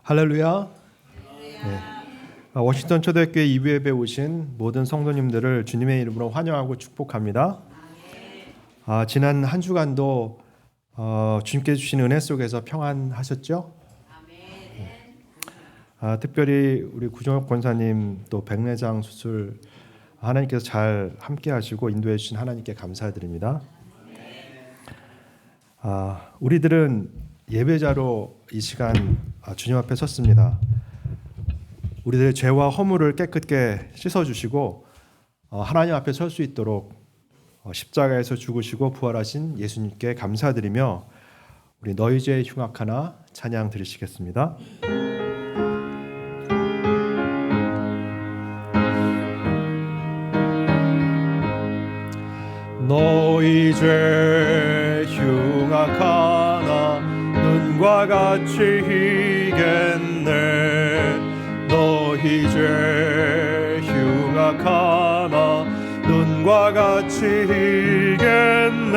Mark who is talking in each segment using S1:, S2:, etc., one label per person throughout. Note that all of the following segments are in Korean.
S1: 할렐루야. 네. 워싱턴 초대교회 2부예배 오신 모든 성도님들을 주님의 이름으로 환영하고 축복합니다. 지난 한 주간도 주님께 주신 은혜 속에서 평안하셨죠? 특별히 우리 구정혁 권사님 또 백내장 수술 하나님께서 잘 함께 하시고 인도해 주신 하나님께 감사드립니다. 우리들은 예배자로 이 시간 주님 앞에 섰습니다. 우리들의 죄와 허물을 깨끗게 씻어주시고 하나님 앞에 설 수 있도록 십자가에서 죽으시고 부활하신 예수님께 감사드리며 우리 너희 죄 흉악하나 찬양 드리시겠습니다. 너희 죄 흉악하나 눈과 같이 희겠네. 너희 죄 흉악하나 눈과 같이 희겠네.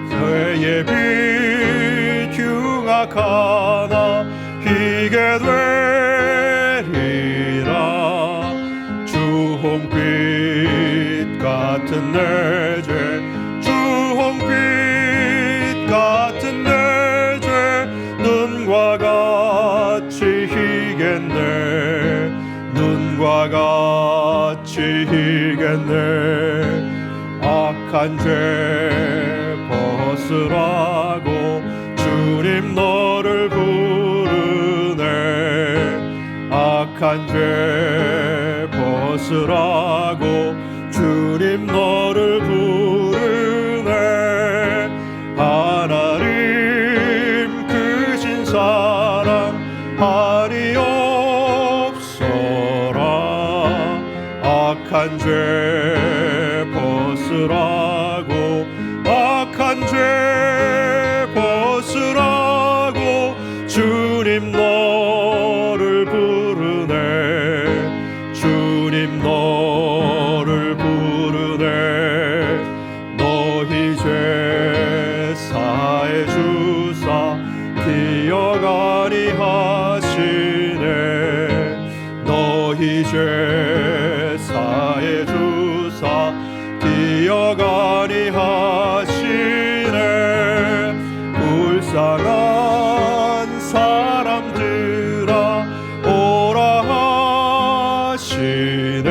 S1: 죄의 빛 흉악하나 희게 되리라. 주홍빛 같은 내 죄 주홍빛 같은 내 죄 눈과 같이 희겠네. 눈과 같이 희겠네. 악한 죄 벗으라고 주님 너를 부르네. 악한 죄 벗으라고 주님 너를 부르네. 하나님 크신 사랑 한이 없어라. 악한 죄 벗으라고 악한 죄 벗으라고 주님 너를 부르네. 주님 너를 부르네. 너희 죄 사해 주사 기억하니 하시네. 너희 죄 사해 주사 기억하니 하시네. 불쌍한 사람들아 오라 하시네.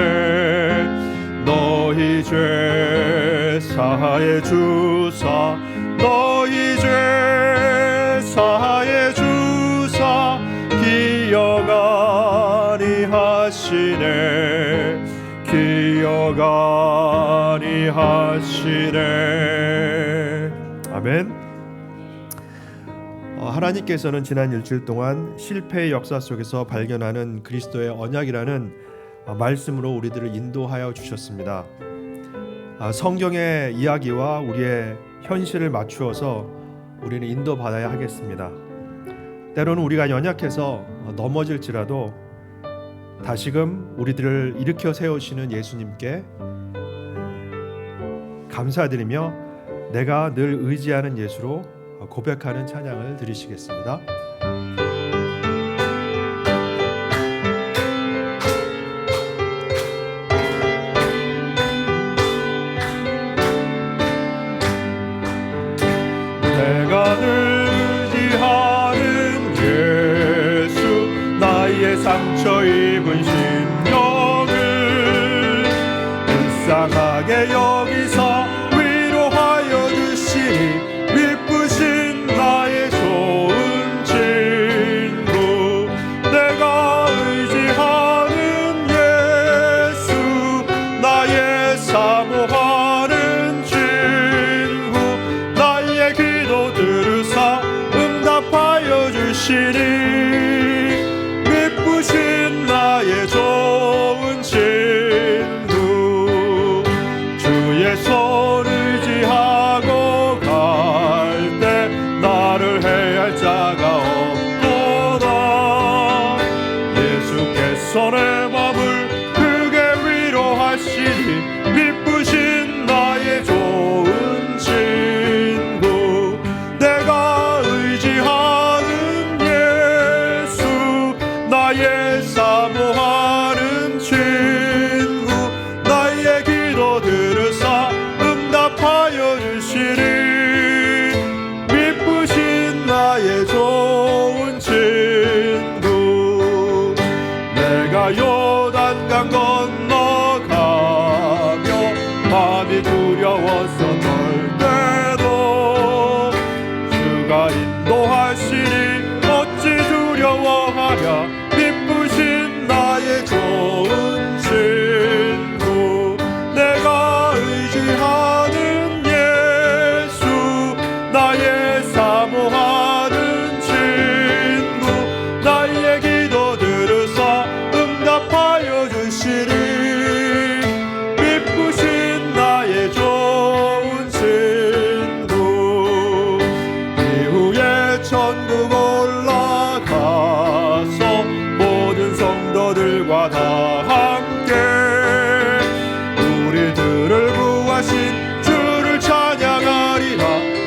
S1: 너희 죄 사해 주사 너희 죄 사해 주사 기억하니 하시네. 기억하니 하시네. 아멘. 하나님께서는 지난 일주일 동안 실패의 역사 속에서 발견하는 그리스도의 언약이라는 말씀으로 우리들을 인도하여 주셨습니다. 성경의 이야기와 우리의 현실을 맞추어서 우리는 인도받아야 하겠습니다. 때로는 우리가 연약해서 넘어질지라도 다시금 우리들을 일으켜 세우시는 예수님께 감사드리며 내가 늘 의지하는 예수로 고백하는 찬양을 드리시겠습니다. 내가 늘 의지하는 예수 나의 상처 입은 심령을 불쌍하게 여기서 위로하여 주시니 미쁘신 나의 좋은 죄 요단 건너가며 마음이 두려워서 떨 때도 주가 인도하시니 어찌 두려워하랴. 기쁘신 나의 좋은 친구, 내가 의지하는 예수, 나의 사모하는 친구, 나의 기도 들으사 응답하여 주시니 기쁘신 나의 좋은 친구. 이후에 천국 올라가서 모든 성도들과 다 함께 우리들을 구하신 주를 찬양하리라.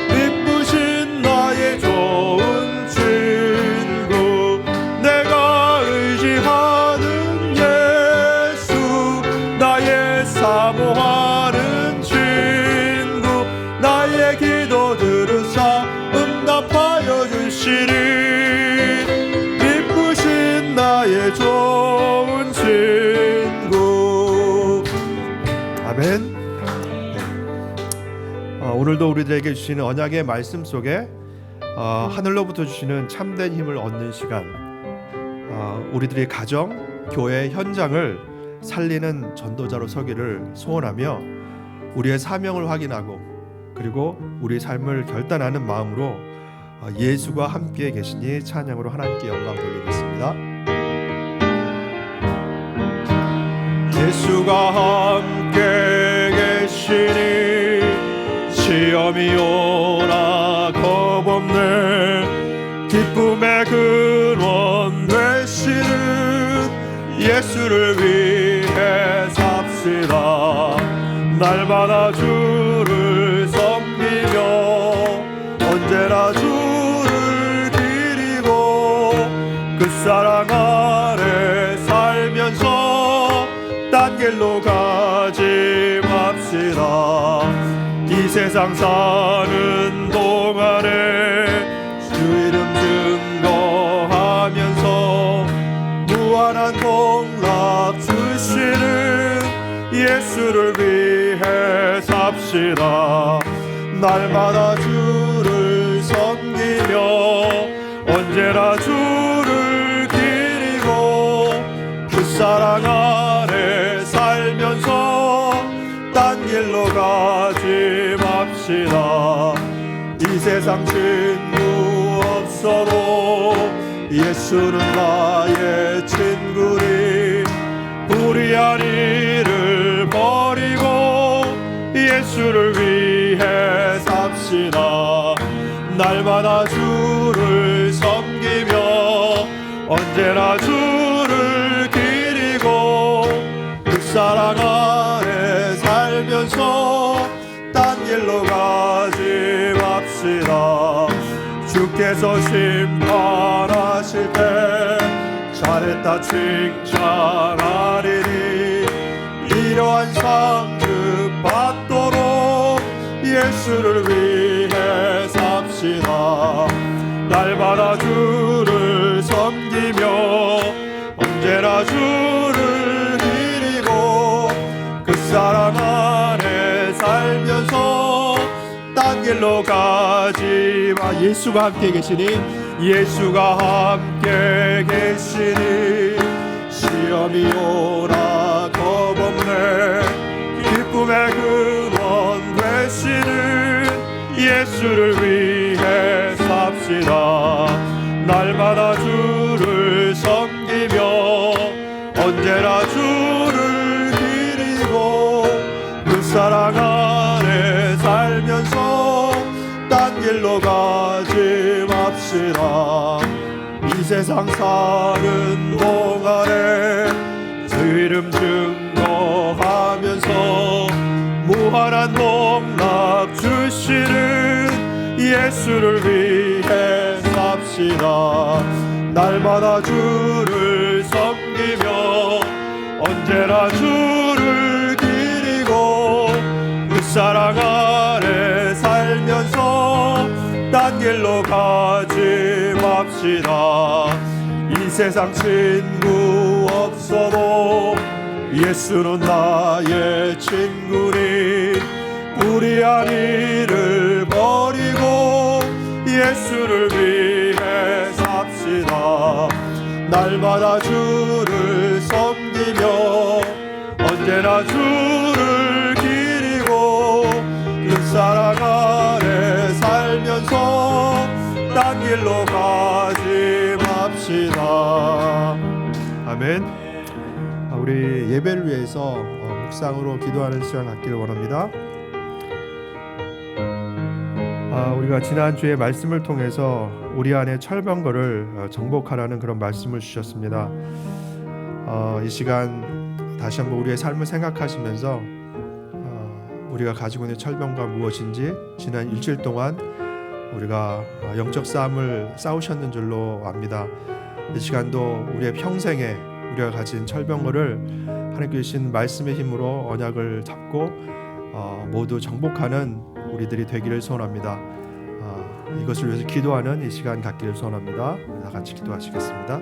S1: 기쁘신 나의 좋은 친구, 내가 의지하는 예수, 나의 사모하는 친구, 나의 기도 들으사 응답하여 주시니 기쁘신 나의 좋은 친구. 아멘. 오늘도 우리들에게 주시는 언약의 말씀 속에 하늘로부터 주시는 참된 힘을 얻는 시간, 우리들의 가정, 교회 현장을 살리는 전도자로 서기를 소원하며 우리의 사명을 확인하고 그리고 우리의 삶을 결단하는 마음으로 예수가 함께 계시니 찬양으로 하나님께 영광 돌리겠습니다. 예수가 함께 계시니 시험이 오나 겁없네. 기쁨의 근원 되시는 예수를 위해 삽시다. 날마다 주를 섬기며 언제나 주를 드리고 그 사랑 아래 살면서 딴 길로 가지 맙시다. 이 세상 사는 동안에 주 이름 증거하면서 무한한 복락 주시는 예수를 위해 삽시다. 날마다 주를 섬기며 언제나 주를 기리고 그 사랑 아래 살면서 딴 길로 가지 맙시다. 이 세상 친구 없어도 예수는 나의 친구니 불의한 일을 버리고 예수를 위해 삽시다. 날마다 주를 섬기며 언제나 주를 기리고 그 사랑 아래 살면서 딴 길로 가지 맙시다. 주께서 심판하실 때 잘했다 칭찬하리니 이러한 상급 받도록 예수를 위해 삽시다. 날마다 주를 섬기며 언제나 주를 기리고 그 사랑 안에 살면서 딴 길로 가지 마. 예수가 함께 계시니 예수가 함께 계시니 시험이 오나 겁없네. 기쁨의 근원 되시는 예수를 위해 삽시다. 날마다 주를 섬기며 언제나 주를 기리고 그 사랑 안에 살면서 딴 길로 가지 맙시다. 이 세상 사는 동안에 주 이름 증거하면서 무한한 복락 주시는 예수를 위해 삽시다. 날마다 주를 섬기며 언제나 주를 기리고 그 사랑 아래 살면서 딴 길로 가지 맙시다. 이 세상 친구 없어도 예수는 나의 친구니 불의한 일을 버리고 예수를 위해 삽시다. 날마다 주를 섬기며 언제나 주를 기리고 그 사랑 아래 살면서 딴 길로 가지 맙시다. 아멘. 우리 예배를 위해서 묵상으로 기도하는 시간 갖기를 원합니다. 우리가 지난주에 말씀을 통해서 우리 안에 철병거를 정복하라는 그런 말씀을 주셨습니다. 이 시간 다시 한번 우리의 삶을 생각하시면서 우리가 가지고 있는 철병과 무엇인지 지난 일주일 동안 우리가 영적 싸움을 싸우셨는 줄로 압니다. 이 시간도 우리의 평생에 우리가 가진 철병거를 하나님께 주신 말씀의 힘으로 언약을 잡고 모두 정복하는 우리들이 되기를 소원합니다. 이것을 위해서 기도하는 이 시간 갖기를 소원합니다. 다 같이 기도하시겠습니다.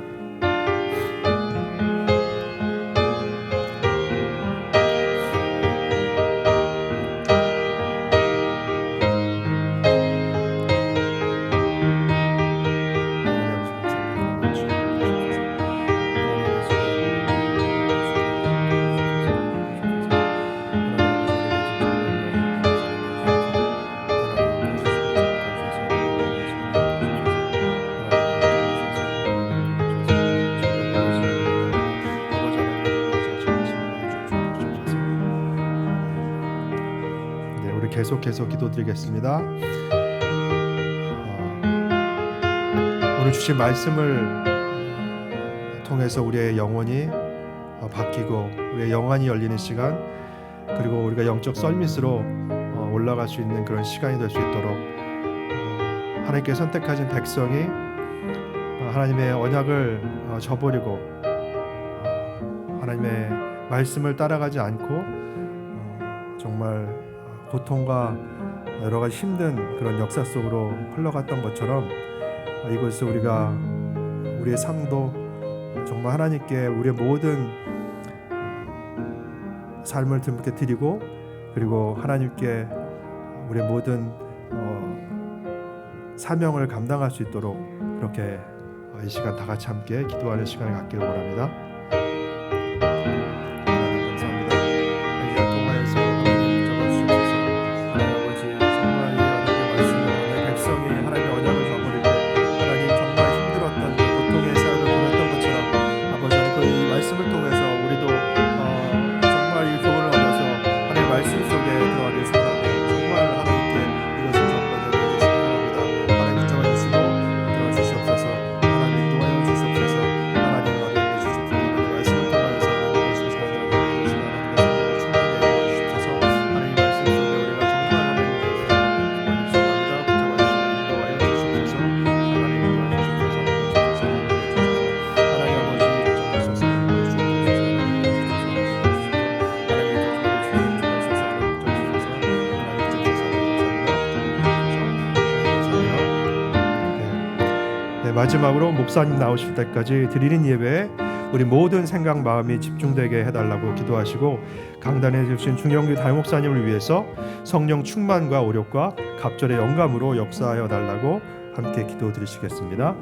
S1: 계속해서 기도드리겠습니다. 오늘 주신 말씀을 통해서 우리의 영혼이 바뀌고 우리의 영안이 열리는 시간, 그리고 우리가 영적 썰밋으로 올라갈 수 있는 그런 시간이 될 수 있도록 하나님께 선택하신 백성이 하나님의 언약을 저버리고 하나님의 말씀을 따라가지 않고 정말 고통과 여러 가지 힘든 그런 역사 속으로 흘러갔던 것처럼 이곳에서 우리가 우리의 삶도 정말 하나님께 우리의 모든 삶을 듬게 드리고, 그리고 하나님께 우리의 모든 사명을 감당할 수 있도록 그렇게 이 시간 다 같이 함께 기도하는 시간을 갖기를 원합니다. 마지막으로 목사님 나오실 때까지 드리는 예배에 우리 모든 생각 마음이 집중되게 해달라고 기도하시고, 강단에 주신 중영규 다목사님을 위해서 성령 충만과 오력과 갑절의 영감으로 역사하여 달라고 함께 기도드리시겠습니다.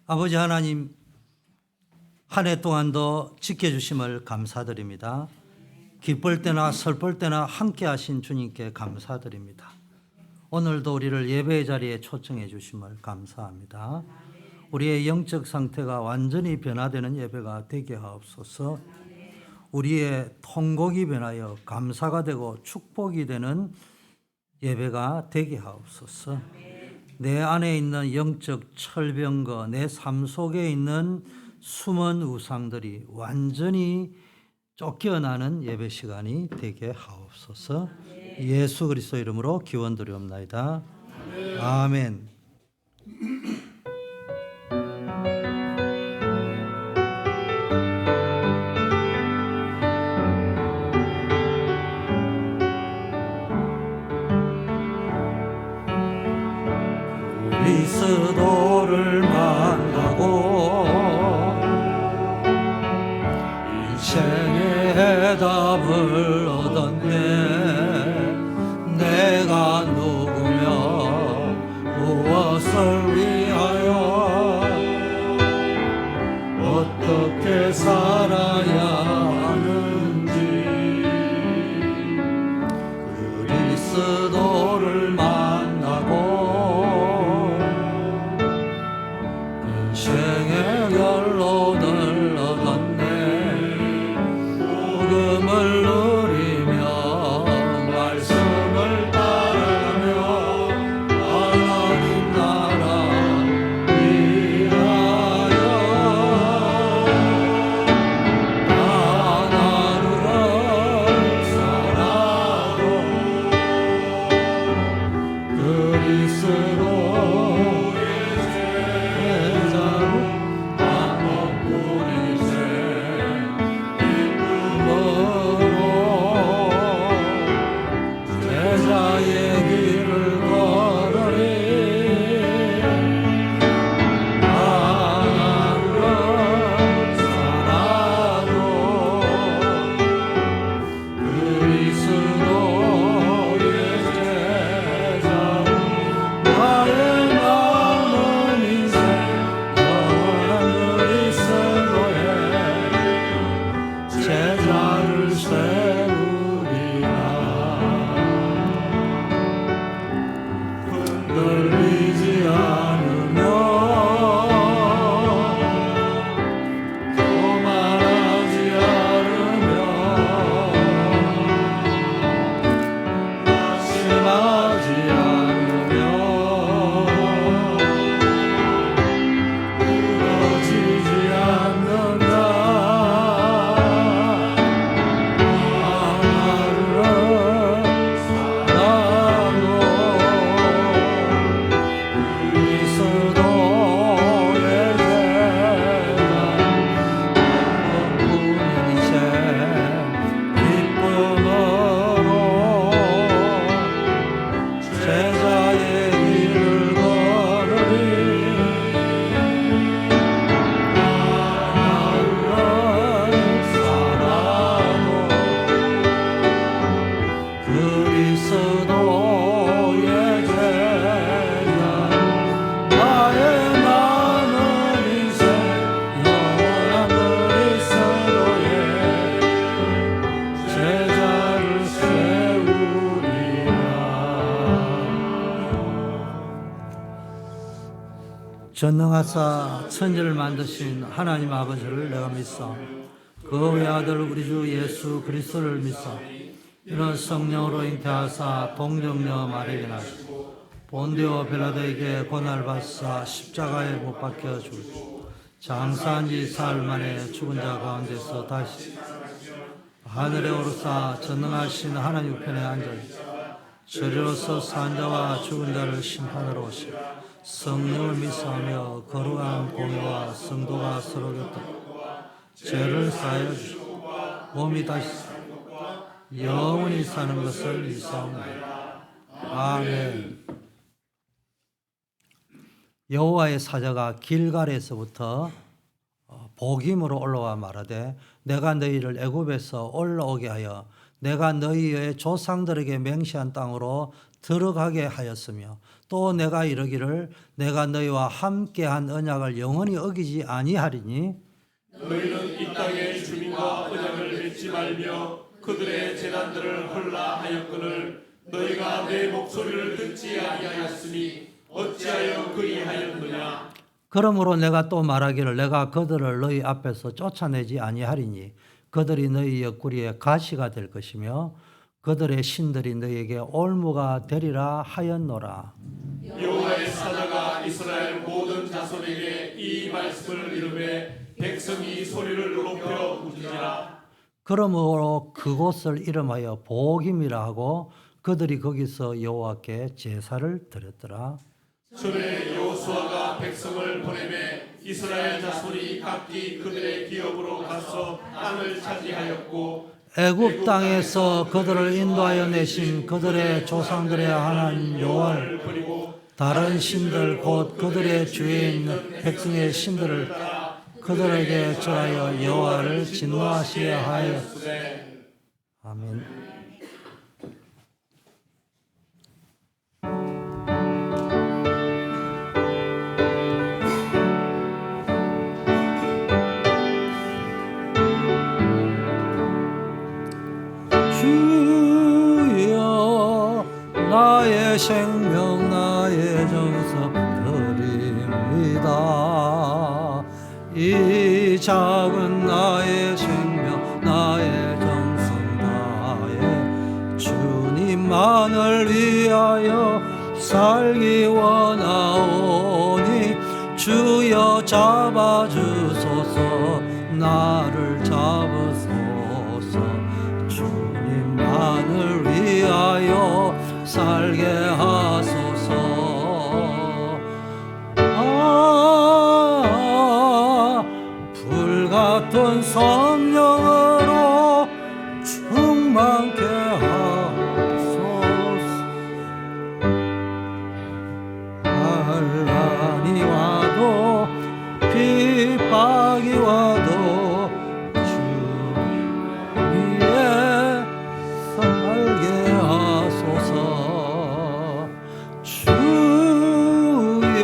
S2: 아버지 하나님, 한 해 동안도 지켜주심을 감사드립니다. 기쁠 때나 슬플 때나 함께 하신 주님께 감사드립니다. 오늘도 우리를 예배의 자리에 초청해 주심을 감사합니다. 우리의 영적 상태가 완전히 변화되는 예배가 되게 하옵소서. 우리의 통곡이 변하여 감사가 되고 축복이 되는 예배가 되게 하옵소서. 내 안에 있는 영적 철병거, 내 삶 속에 있는 숨은 우상들이 완전히 쫓겨나는 예배 시간이 되게 하옵소서. 예수 그리스도 이름으로 기원드리옵나이다. 아멘. 그리스도를 만나고 인생의 해답을 얻었네. 내가 누구며 무엇을 위하여 어떻게 살아야 하는지 그리스도를 만나고 인생의 결론을 얻었네. 복음을 누리며 말씀을 따르며 하나님 나라 위하여 하나를 살아도 그리스도의 제자로 한번뿐이세 기쁨으로 제자의 길을 걸으리. 하나를 살아도 그리스도의 제자로 나의 남은 인생 영원한 그리스도의 제자를 세우리라. 흔들리지 않으며 교만하지 않으며 낙심하지 않으며 끊어지지 않는다. 하나를 살아도 그리스도의 제자 한번뿐인 인생 기쁨으로 제자의 길을 걸으리. 하나를 살아도 그리스도의 제자 나의 남은 인생 영원한 그리스도의 제자를 세우리라. 전능하사 천지를 만드신 하나님 아버지를 내가 믿사 그 외아들 우리 주 예수 그리스도를 믿사 이런 성령으로 잉태하사 동정녀 마리아에게 나시고 본디오 빌라도에게 고난을 받사 십자가에 못 박혀 죽으시고 장사한 지 사흘 만에 죽은 자 가운데서 다시 하늘에 오르사 전능하신 하나님 우편에 앉아있사 저리로서 산 자와 죽은 자를 심판하러 오시고 성령을 믿사하며 거룩한 공회와 성도가 서로 곁들고 죄를 사하여 주시고 몸이 다시 영원히 사는 것을 믿사옵나이다. 아멘. 여호와의 사자가 길갈에서부터 복임으로 올라와 말하되 내가 너희를 애굽에서 올라오게 하여 내가 너희의 조상들에게 맹세한 땅으로 들어가게 하였으며 또 내가 이르기를 내가 너희와 함께한 언약을 영원히 어기지 아니하리니
S3: 너희는 이 땅의 주민과 언약을 맺지 말며 그들의 제단들을 헐라하였거늘 너희가 내 목소리를 듣지 아니하였으니 어찌하여 그리하였느냐.
S2: 그러므로 내가 또 말하기를 내가 그들을 너희 앞에서 쫓아내지 아니하리니 그들이 너희 옆구리에 가시가 될 것이며 그들의 신들이 너희에게 올무가 되리라 하였노라.
S3: 여호와의 사자가 이스라엘 모든 자손에게 이 말씀을 이르매 백성이 소리를 높여 부르지라.
S2: 그러므로 그곳을 이름하여 보김이라 하고 그들이 거기서 여호와께 제사를 드렸더라.
S3: 전에 여호수아가 백성을 보내매 이스라엘 자손이 각기 그들의 기업으로 가서 땅을 차지하였고
S2: 애굽 땅에서 그들을 인도하여 내신 그들의 조상들의 하나님 여호와를
S3: 그리고
S2: 다른 신들 곧 그들의 주위에 있는 백성의 신들을 따라 그들에게 절하여 여호와를 진노하시게 하였으되. 아멘. 주여 나의 생명 나의 정성 드립니다. 이 작은 나의 생명 나의 정성 다해 주님만을 위하여 살기 원하오니 주여 잡아주소서 나를 잡으소서 주님만을 위하여 살게 하소서. 불같은 성령으로 충만케 하소서. 환난이 와도 핍박이 와도 주 위에 살게 하소서. 주여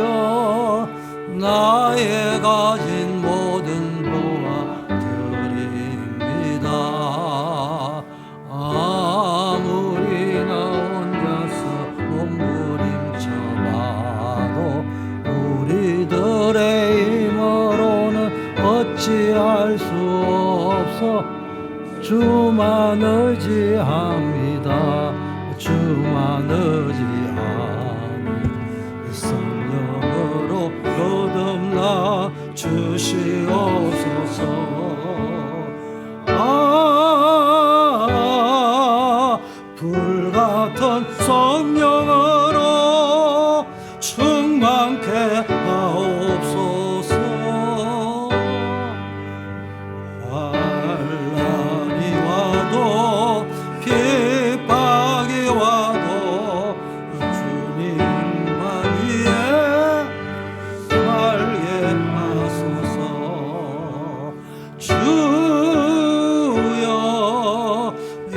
S2: 나의 가진 모든 도와드립니다. 아무리 나 혼자서 몸부림쳐봐도 우리들의 힘으로는 어찌할 수 없어 주만 의지합니다. 주만 의지하니 성령으로 거듭나 주시옵소서. 불같은 성령으로 충만케 하옵소서. 환난이 와도 핍박이 와도 주님만 위해 살게 하소서. 주여 이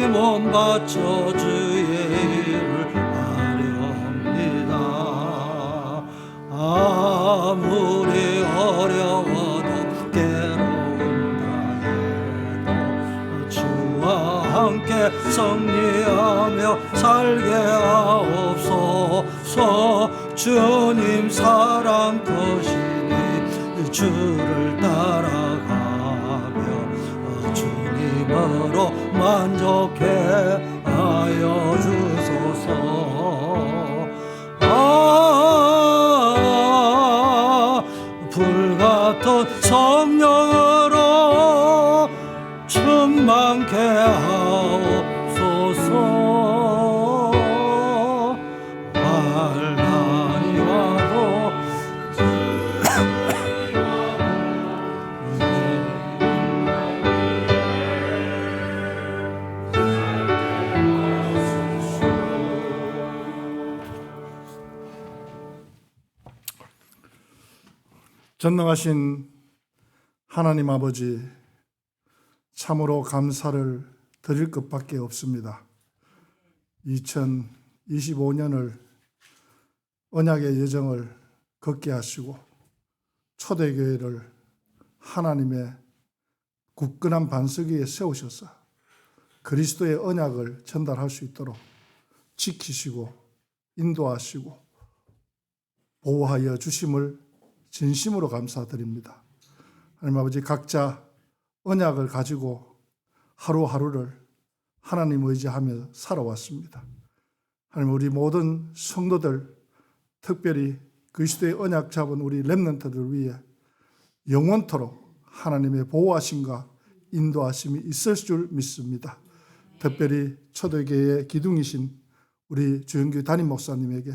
S2: 몸 바쳐 주의 일을 하렵니다. 아무리 어려워도 괴로운다 해도 주와 함께 승리하며 살게 하옵소서. 주님 사랑 크시니 주를 따라가며 주님으로 만족해 하여 주소서. 불같은 성령으로 충만케 하옵소서. 환난이 와도
S4: 전능하신 하나님 아버지, 참으로 감사를 드릴 것밖에 없습니다. 2025년을 언약의 여정을 걷게 하시고 초대교회를 하나님의 굳건한 반석 위에 세우셔서 그리스도의 언약을 전달할 수 있도록 지키시고 인도하시고 보호하여 주심을 진심으로 감사드립니다. 하나님 아버지, 각자 언약을 가지고 하루하루를 하나님 의지하며 살아왔습니다. 하나님, 우리 모든 성도들, 특별히 그리스도의 언약 잡은 우리 렘넌트들 위해 영원토록 하나님의 보호하심과 인도하심이 있을 줄 믿습니다. 특별히 초대교회의 기둥이신 우리 주영규 담임 목사님에게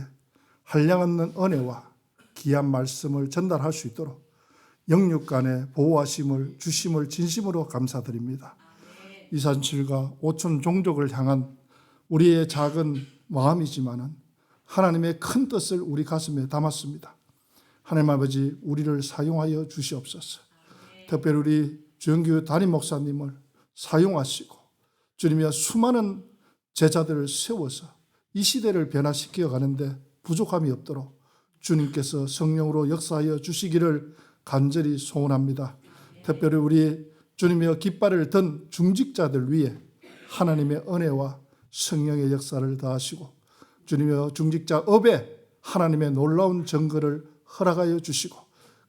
S4: 한량없는 은혜와 귀한 말씀을 전달할 수 있도록 영육간의 보호하심을 주심을 진심으로 감사드립니다. 이산칠과 오촌 종족을 향한 우리의 작은 마음이지만은 하나님의 큰 뜻을 우리 가슴에 담았습니다. 하나님 아버지, 우리를 사용하여 주시옵소서. 특별히 우리 주영규 담임 목사님을 사용하시고 주님이여 수많은 제자들을 세워서 이 시대를 변화시켜 가는데 부족함이 없도록 주님께서 성령으로 역사하여 주시기를 간절히 소원합니다. 특별히 우리 주님이여 깃발을 든 중직자들 위해 하나님의 은혜와 성령의 역사를 더하시고 주님이여 중직자 업에 하나님의 놀라운 정거를 허락하여 주시고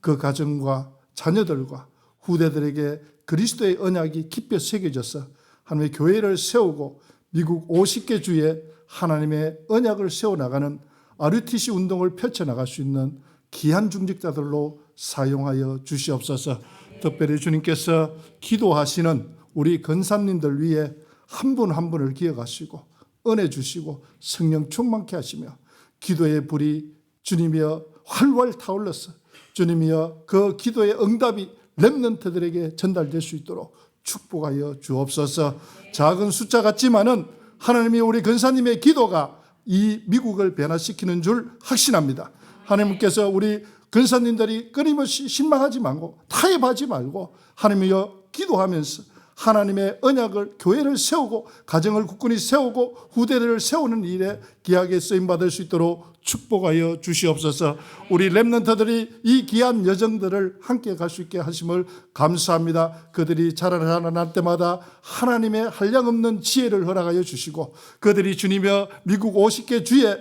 S4: 그 가정과 자녀들과 후대들에게 그리스도의 언약이 깊이 새겨져서 하나님의 교회를 세우고 미국 50개 주에 하나님의 언약을 세워나가는 RUTC 운동을 펼쳐나갈 수 있는 귀한 중직자들로 사용하여 주시옵소서. 특별히 주님께서 기도하시는 우리 권사님들 위해 한 분 한 분을 기억하시고 은혜 주시고 성령 충만케 하시며 기도의 불이 주님이여 활활 타올라서 주님이여 그 기도의 응답이 렘넌트들에게 전달될 수 있도록 축복하여 주옵소서. 작은 숫자 같지만은 하나님이 우리 권사님의 기도가 이 미국을 변화시키는 줄 확신합니다. 하나님께서 우리 권사님들이 끊임없이 실망하지 말고 타협하지 말고 하나님이여 기도하면서 하나님의 언약을 교회를 세우고 가정을 굳건히 세우고 후대를 세우는 일에 귀하게 쓰임받을 수 있도록 축복하여 주시옵소서. 우리 렘넌트들이 이 귀한 여정들을 함께 갈 수 있게 하심을 감사합니다. 그들이 자라날 때마다 하나님의 한량없는 지혜를 허락하여 주시고 그들이 주님여 미국 50개 주에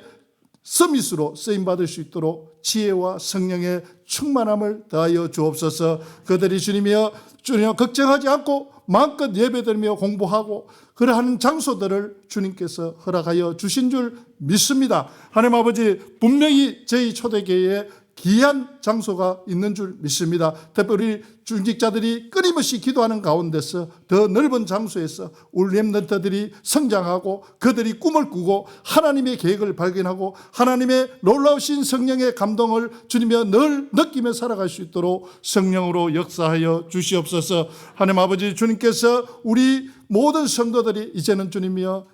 S4: 서밋으로 쓰임받을 수 있도록 지혜와 성령의 충만함을 더하여 주옵소서. 그들이 주님이여 걱정하지 않고 마음껏 예배드리며 공부하고 그러한 장소들을 주님께서 허락하여 주신 줄 믿습니다. 하나님 아버지, 분명히 저희 초대교회에 귀한 장소가 있는 줄 믿습니다. 특별히 중직자들이 끊임없이 기도하는 가운데서 더 넓은 장소에서 우리 렘넌트들이 성장하고 그들이 꿈을 꾸고 하나님의 계획을 발견하고 하나님의 놀라우신 성령의 감동을 주님이 늘 느끼며 살아갈 수 있도록 성령으로 역사하여 주시옵소서. 하나님 아버지, 주님께서 우리 모든 성도들이 이제는 주님이여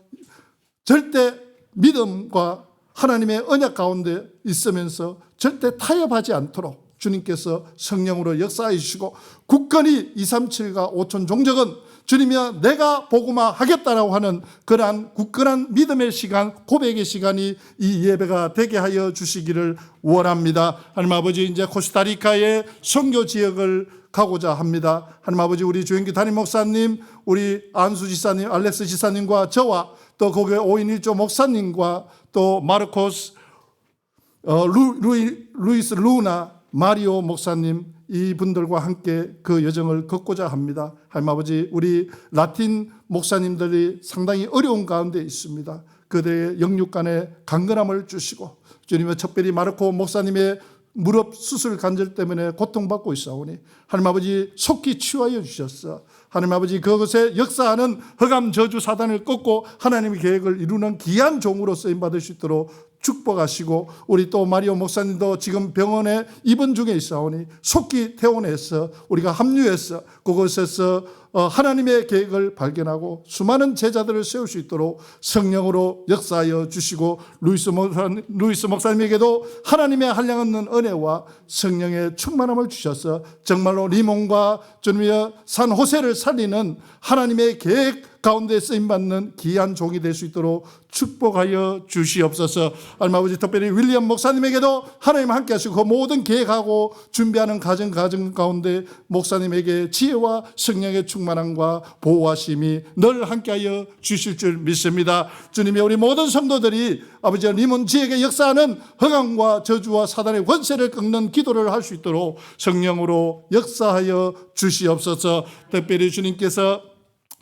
S4: 절대 믿음과 하나님의 언약 가운데 있으면서 절대 타협하지 않도록 주님께서 성령으로 역사해 주시고 굳건히 237과 5천 종족은 주님이여 내가 복음화 하겠다라고 하는 그러한 굳건한 믿음의 시간, 고백의 시간이 이 예배가 되게 하여 주시기를 원합니다. 하나님 아버지, 이제 코스타리카의 선교 지역을 가고자 합니다. 하나님 아버지, 우리 주영규 담임 목사님, 우리 안수 지사님, 알렉스 지사님과 저와 또 거기에 5인 1조 목사님과 또 마르코스, 루이스 루나, 마리오 목사님 이분들과 함께 그 여정을 걷고자 합니다. 하나님 아버지, 우리 라틴 목사님들이 상당히 어려운 가운데 있습니다. 그들의 영육간의 강건함을 주시고 주님의 특별히 마르코 목사님의 무릎 수술 관절 때문에 고통받고 있사오니 하나님 아버지 속히 치유하여 주셨어. 하나님 아버지, 그것에 역사하는 흑암 저주 사단을 꺾고 하나님의 계획을 이루는 귀한 종으로 쓰임받을 수 있도록 축복하시고 우리 또 마리오 목사님도 지금 병원에 입원 중에 있사오니 속히 퇴원해서 우리가 합류해서 그곳에서 하나님의 계획을 발견하고 수많은 제자들을 세울 수 있도록 성령으로 역사하여 주시고 루이스 목사님에게도 하나님의 한량없는 은혜와 성령의 충만함을 주셔서 정말로 리몬과 주님의 산 호세를 살리는 하나님의 계획 가운데 쓰임받는 귀한 종이 될 수 있도록 축복하여 주시옵소서. 하나님 아버지, 특별히 윌리엄 목사님에게도 하나님 함께 하시고 그 모든 계획하고 준비하는 가정 가운데 목사님에게 지혜와 성령의 충만함 충만함과 보호하심이 늘 함께하여 주실 줄 믿습니다. 주님의 우리 모든 성도들이 아버지 하나님은 지에게 역사하는 허강과 저주와 사단의 권세를 꺾는 기도를 할 수 있도록 성령으로 역사하여 주시옵소서. 특별히 주님께서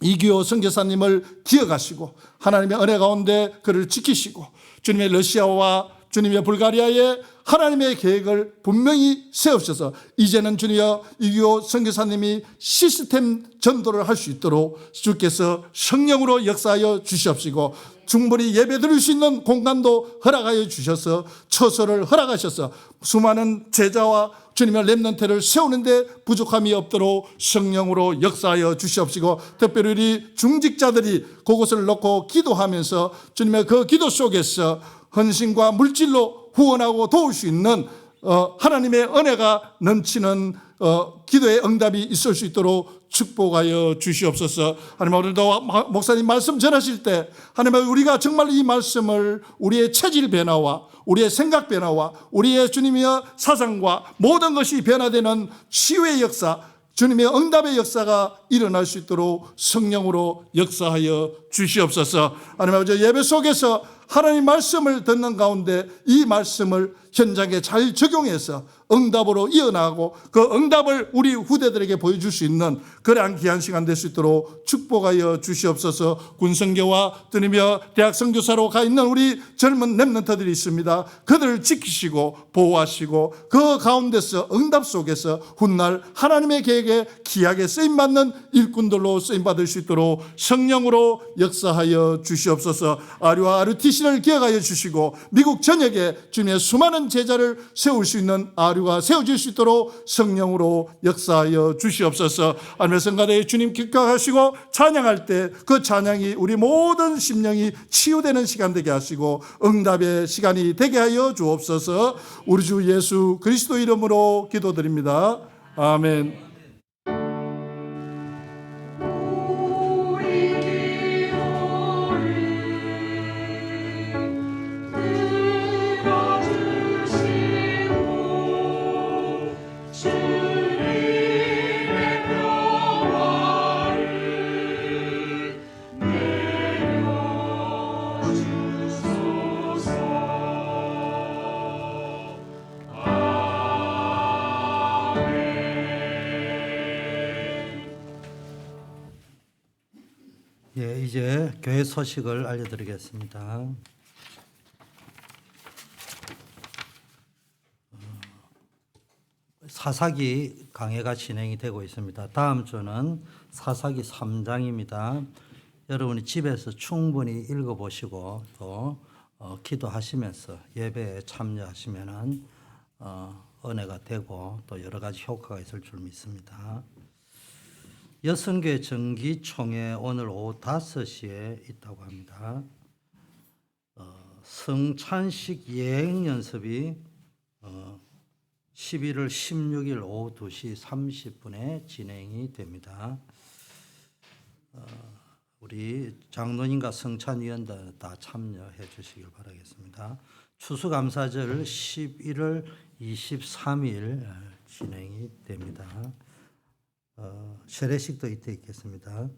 S4: 이규호 선교사님을 기억하시고 하나님의 은혜 가운데 그를 지키시고 주님의 러시아와 주님의 불가리아에 하나님의 계획을 분명히 세우셔서 이제는 주님의 이규호 선교사님이 시스템 전도를 할 수 있도록 주께서 성령으로 역사하여 주시옵시고 충분히 예배 드릴 수 있는 공간도 허락하여 주셔서 처소를 허락하셔서 수많은 제자와 주님의 렘넌트를 세우는데 부족함이 없도록 성령으로 역사하여 주시옵시고 특별히 우리 중직자들이 그곳을 놓고 기도하면서 주님의 그 기도 속에서 헌신과 물질로 후원하고 도울 수 있는 하나님의 은혜가 넘치는 기도의 응답이 있을 수 있도록 축복하여 주시옵소서. 하나님 오늘도 목사님 말씀 전하실 때 하나님 우리가 정말 이 말씀을 우리의 체질 변화와 우리의 생각 변화와 우리의 주님의 사상과 모든 것이 변화되는 치유의 역사 주님의 응답의 역사가 일어날 수 있도록 성령으로 역사하여 주시옵소서. 하나님 아버지 예배 속에서 하나님 말씀을 듣는 가운데 이 말씀을 현장에 잘 적용해서 응답으로 이어나가고 그 응답을 우리 후대들에게 보여줄 수 있는 그러한 귀한 시간 될 수 있도록 축복하여 주시옵소서. 군성교와 주님의 대학 선교사로 가 있는 우리 젊은 렘넌트들이 있습니다. 그들을 지키시고 보호하시고 그 가운데서 응답 속에서 훗날 하나님의 계획에 귀하게 쓰임받는 일꾼들로 쓰임받을 수 있도록 성령으로 역사하여 주시옵소서. 아류와 RUTC를 기억하여 주시고 미국 전역에 주님의 수많은 제자를 세울 수 있는 아류가 세워질 수 있도록 성령으로 역사하여 주시옵소서. 하나님의 성가대에 주님 기억하시고 찬양할 때 그 찬양이 우리 모든 심령이 치유되는 시간 되게 하시고 응답의 시간이 되게 하여 주옵소서. 우리 주 예수 그리스도 이름으로 기도드립니다. 아멘.
S2: 예, 이제 교회 소식을 알려드리겠습니다. 사사기 강해가 진행이 되고 있습니다. 다음 주는 사사기 3장입니다. 여러분이 집에서 충분히 읽어보시고 또 기도하시면서 예배에 참여하시면은 은혜가 되고 또 여러 가지 효과가 있을 줄 믿습니다. 여성교회 정기총회 오늘 오후 5시에 있다고 합니다. 성찬식 예행 연습이 11월 16일 오후 2시 30분에 진행이 됩니다. 우리 장로님과 성찬위원들 다 참여해 주시길 바라겠습니다. 추수감사절 11월 23일 진행이 됩니다. 세례식도 이때 있겠습니다.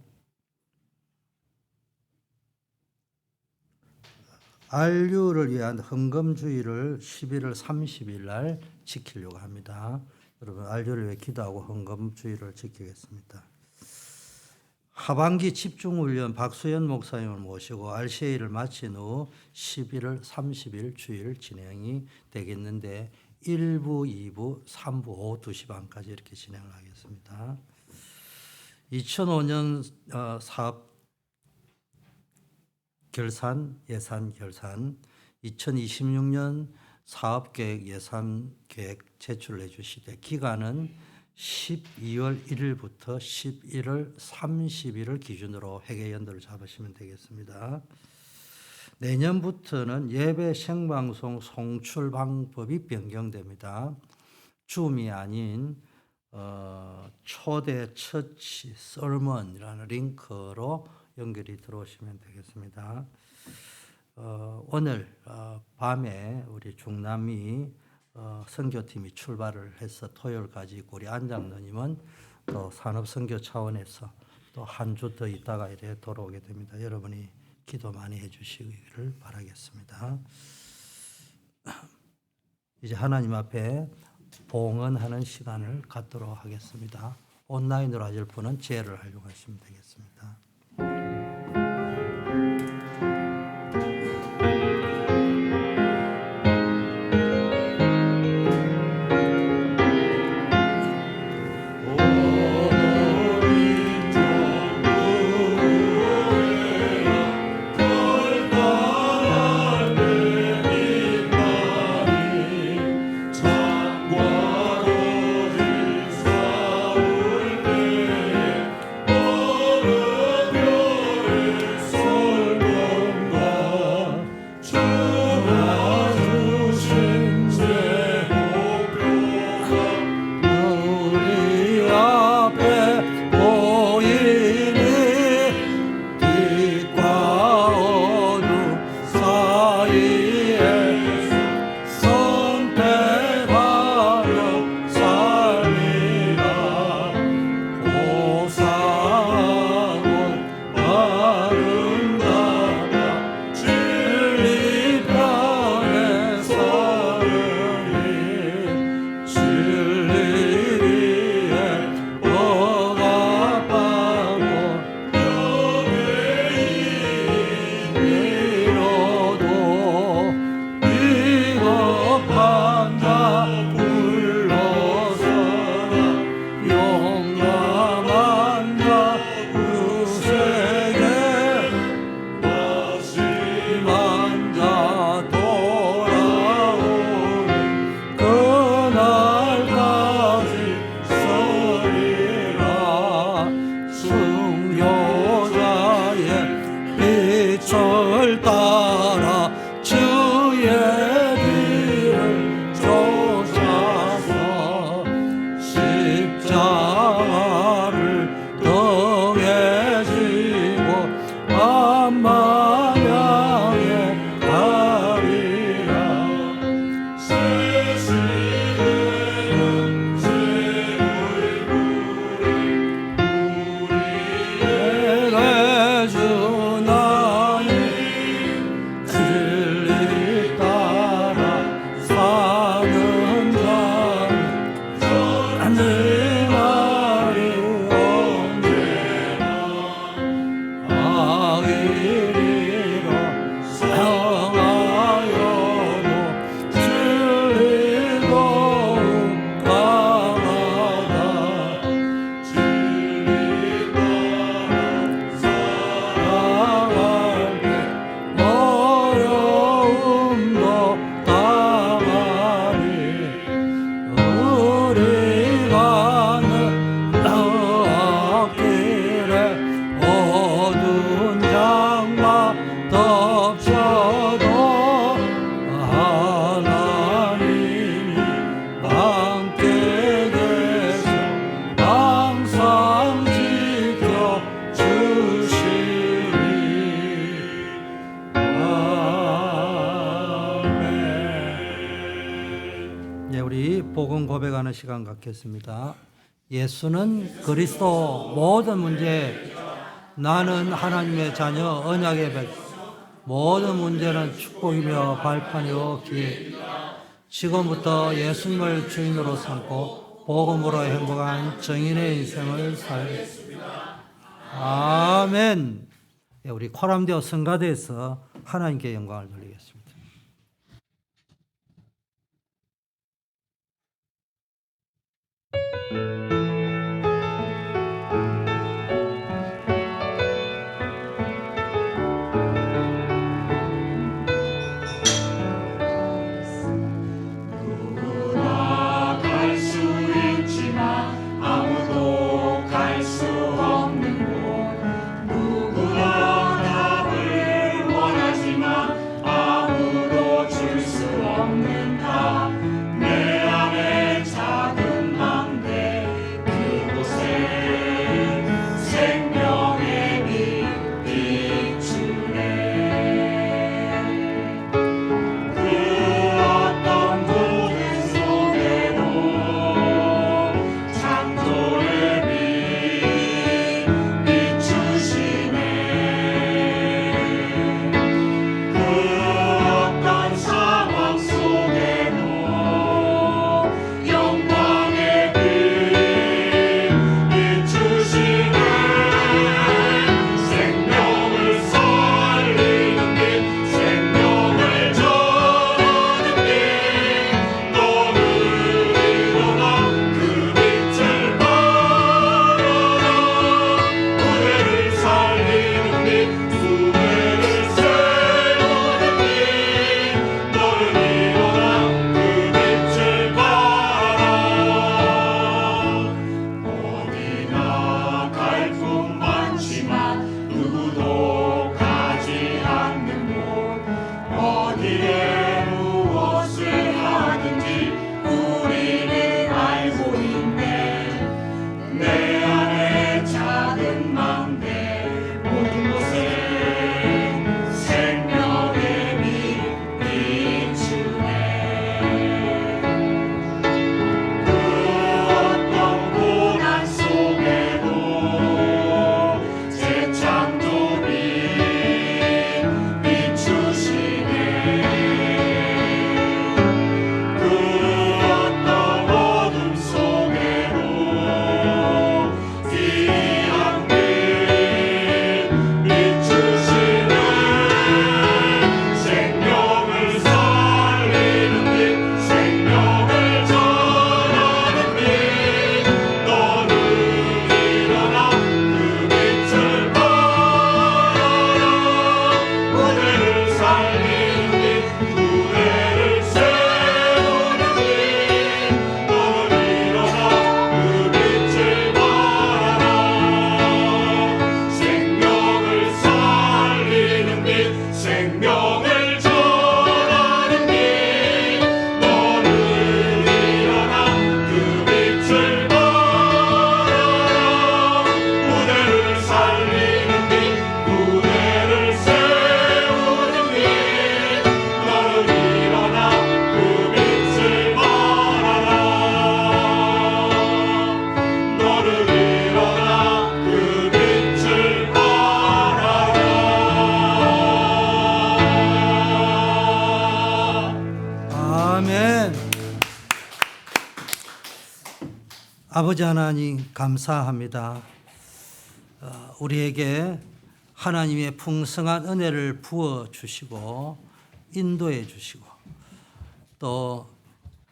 S2: 안류를 위한 헌금주의를 11월 30일 날 지키려고 합니다. 여러분 안류를 위해 기도하고 헌금주의를 지키겠습니다. 하반기 집중훈련 박수연 목사님을 모시고 RCA를 마친 후 11월 30일 주일 진행이 되겠는데 1부, 2부, 3부 오후 2시 반까지 이렇게 진행을 하겠습니다. 2005년 사업 결산, 예산 결산, 2026년 사업계획 예산 계획 제출해 주시되 기간은 12월 1일부터 11월 30일을 기준으로 회계연도를 잡으시면 되겠습니다. 내년부터는 예배 생방송 송출 방법이 변경됩니다. 줌이 아닌 초대 처치 설먼이라는 링크로 연결이 들어오시면 되겠습니다. 오늘 밤에 우리 중남미 선교팀이 출발을 해서 토요일까지 있고 우리 안장로님은 또 산업선교 차원에서 또 한 주 더 있다가 이제 돌아오게 됩니다. 여러분이 기도 많이 해주시기를 바라겠습니다. 이제 하나님 앞에 봉헌하는 시간을 갖도록 하겠습니다. 온라인으로 하실 분은 지혜를 활용하시면 되겠습니다. 복음 고백하는 시간 갖겠습니다. 예수는 그리스도, 모든 문제 나는 하나님의 자녀, 언약의 백성, 모든 문제는 축복이며 발판이요 기회. 지금부터 예수님을 주인으로 삼고 복음으로 행복한 정인의 인생을 살겠습니다. 아멘. 우리 코람데오 성가대에서 하나님께 영광을 돌리겠습니다.
S5: 내 안에 작은 망대
S3: 어디에 무엇을 하든지 우리는 알고 있네. 내 안에 작은 망대 모든 곳에 생명의 빛 비추네. 그 어떤 고난 속에도 재창조빛 비추시네. 그 어떤 어둠 속에도 귀한 빛 비추시네. 생명을 살리는 빛, 생명을 전하는 빛. 너는 일어나 그 빛을 발하라. 무대를 살리는 빛, 무대를 세우는 빛. 너는 일어나 그 빛을 발하라. 생명을 살리는 빛, 생명을 전하는 빛. 너는 일어나 그 빛을 발하라. 무대를 살리는 빛, 무대를 세우는 빛. 너는 일어나 그 빛을 발하라. 너는 일어나 그 빛을 발하라.
S2: 아멘. 아버지 하나님 감사합니다. 우리에게 하나님의 풍성한 은혜를 부어 주시고 인도해 주시고 또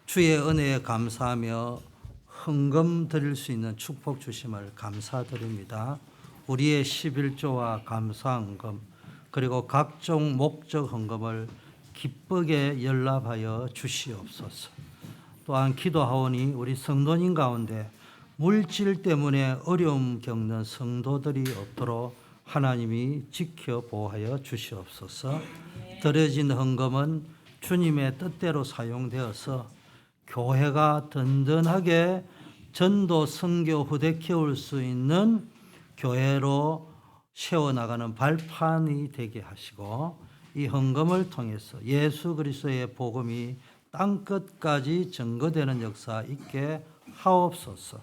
S2: 주의 은혜에 감사하며 헌금 드릴 수 있는 축복 주심을 감사드립니다. 우리의 11조와 감사헌금 그리고 각종 목적 헌금을 기쁘게 연락하여 주시옵소서. 또한 기도하오니 우리 성도님 가운데 물질 때문에 어려움 겪는 성도들이 없도록 하나님이 지켜 보호하여 주시옵소서. 드려진 헌금은 주님의 뜻대로 사용되어서 교회가 든든하게 전도 선교 후대 키울 수 있는 교회로 세워나가는 발판이 되게 하시고 이 헌금을 통해서 예수 그리스도의 복음이 땅끝까지 증거되는 역사 있게 하옵소서.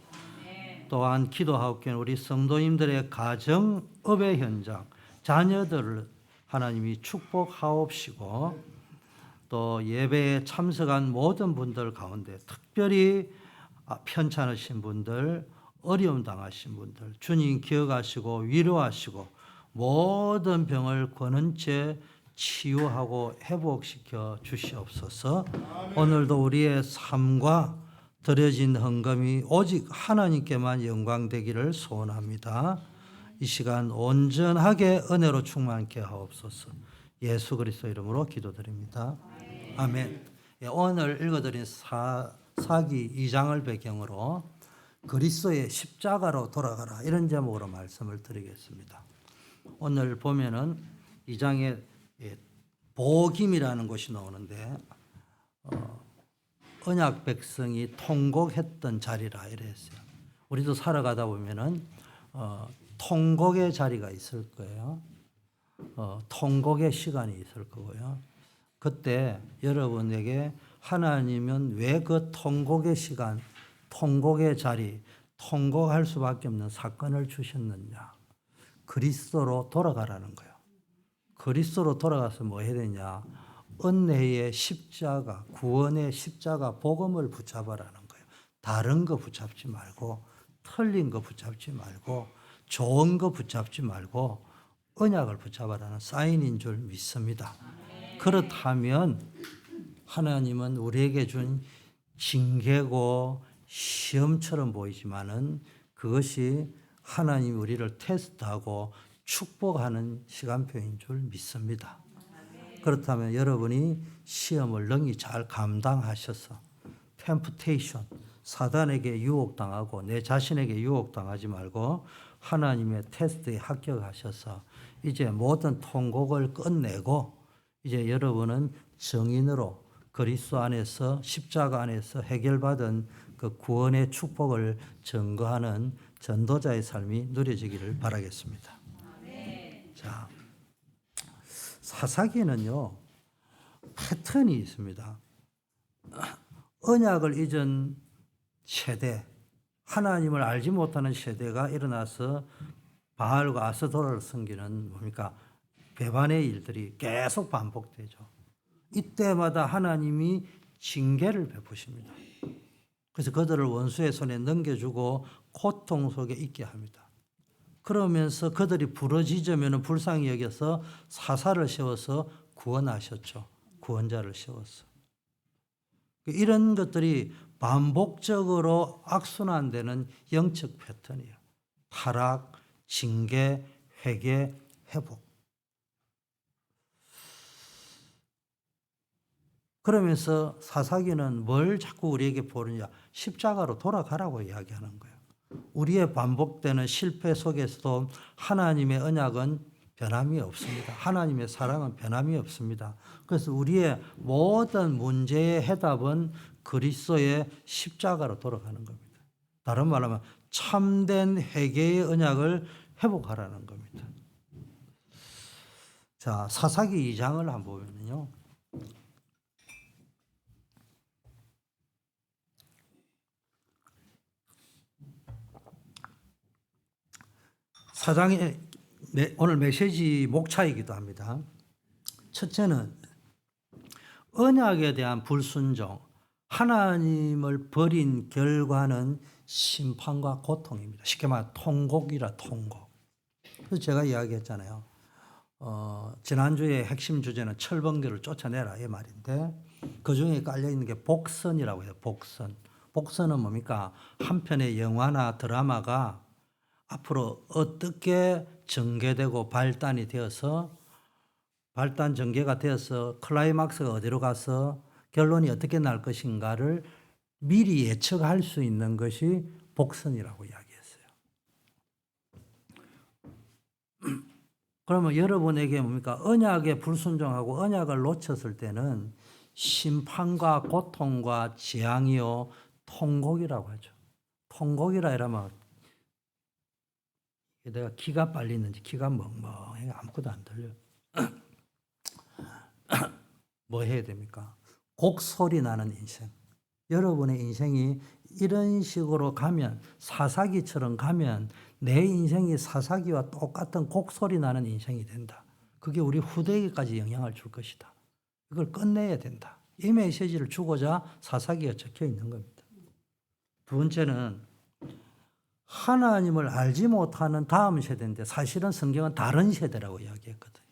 S2: 또한 기도하옵기는 우리 성도님들의 가정, 업의 현장, 자녀들을 하나님이 축복하옵시고 또 예배에 참석한 모든 분들 가운데 특별히 편찮으신 분들, 어려움 당하신 분들 주님 기억하시고 위로하시고 모든 병을 권은채 치유하고 회복시켜 주시옵소서. 오늘도 우리의 삶과 드려진 헌금이 오직 하나님께만 영광되기를 소원합니다. 이 시간 온전하게 은혜로 충만케 하옵소서. 예수 그리스도 이름으로 기도드립니다. 아멘. 오늘 읽어드린 사기 2장을 배경으로 그리스도의 십자가로 돌아가라 이런 제목으로 말씀을 드리겠습니다. 오늘 보면은 2장에 복임이라는 것이 나오는데 언약 백성이 통곡했던 자리라 이랬어요. 우리도 살아가다 보면은 통곡의 자리가 있을 거예요. 통곡의 시간이 있을 거고요. 그때 여러분에게 하나님은 왜 그 통곡의 시간, 통곡의 자리, 통곡할 수밖에 없는 사건을 주셨느냐? 그리스도로 돌아가라는 거예요. 그리스도로 돌아가서 뭐 해야 되냐? 은혜의 십자가, 구원의 십자가, 복음을 붙잡아라는 거예요. 다른 거 붙잡지 말고, 틀린 거 붙잡지 말고, 좋은 거 붙잡지 말고, 언약을 붙잡아라는 사인인 줄 믿습니다. 그렇다면 하나님은 우리에게 준 징계고 시험처럼 보이지만은 그것이 하나님이 우리를 테스트하고 축복하는 시간표인 줄 믿습니다. 그렇다면 여러분이 시험을 능히 잘 감당하셔서 템프테이션, 사단에게 유혹당하고 내 자신에게 유혹당하지 말고 하나님의 테스트에 합격하셔서 이제 모든 통곡을 끝내고 이제 여러분은 정인으로 그리스도 안에서 십자가 안에서 해결받은 그 구원의 축복을 증거하는 전도자의 삶이 누려지기를 바라겠습니다. 자, 사사기는요 패턴이 있습니다. 언약을 잊은 세대, 하나님을 알지 못하는 세대가 일어나서 바알과 아스도라를 섬기는 뭡니까? 배반의 일들이 계속 반복되죠. 이때마다 하나님이 징계를 베푸십니다. 그래서 그들을 원수의 손에 넘겨주고 고통 속에 있게 합니다. 그러면서 그들이 부러지자면 불쌍히 여겨서 사사를 세워서 구원하셨죠. 구원자를 세워서. 이런 것들이 반복적으로 악순환되는 영적 패턴이에요. 타락, 징계, 회개, 회복. 그러면서 사사기는 뭘 자꾸 우리에게 보느냐? 십자가로 돌아가라고 이야기하는 거예요. 우리의 반복되는 실패 속에서도 하나님의 언약은 변함이 없습니다. 하나님의 사랑은 변함이 없습니다. 그래서 우리의 모든 문제의 해답은 그리스도의 십자가로 돌아가는 겁니다. 다른 말로 하면 참된 회개의 언약을 회복하라는 겁니다. 자, 사사기 2장을 한번 보면요. 사장의 오늘 메시지 목차이기도 합니다. 첫째는 언약에 대한 불순종, 하나님을 버린 결과는 심판과 고통입니다. 쉽게 말해 통곡이라 통곡. 그래서 제가 이야기했잖아요. 지난주에 핵심 주제는 철번교를 쫓아내라 이 말인데 그중에 깔려있는 게 복선이라고 해요. 복선. 복선은 뭡니까? 한편의 영화나 드라마가 앞으로 어떻게 전개되고 발단이 되어서 발단 전개가 되어서 클라이막스가 어디로 가서 결론이 어떻게 날 것인가를 미리 예측할 수 있는 것이 복선이라고 이야기했어요. 그러면 여러분에게 뭡니까? 언약에 불순종하고 언약을 놓쳤을 때는 심판과 고통과 재앙이요 통곡이라고 하죠. 통곡이라 이러면 내가 기가 빨리는지 기가 멍멍해 아무것도 안 들려. 뭐 해야 됩니까? 곡소리 나는 인생. 여러분의 인생이 이런 식으로 가면 사사기처럼 가면 내 인생이 사사기와 똑같은 곡소리 나는 인생이 된다. 그게 우리 후대에게까지 영향을 줄 것이다. 이걸 끝내야 된다. 이 메시지를 주고자 사사기가 적혀 있는 겁니다. 두 번째는 하나님을 알지 못하는 다음 세대인데 사실은 성경은 다른 세대라고 이야기했거든요.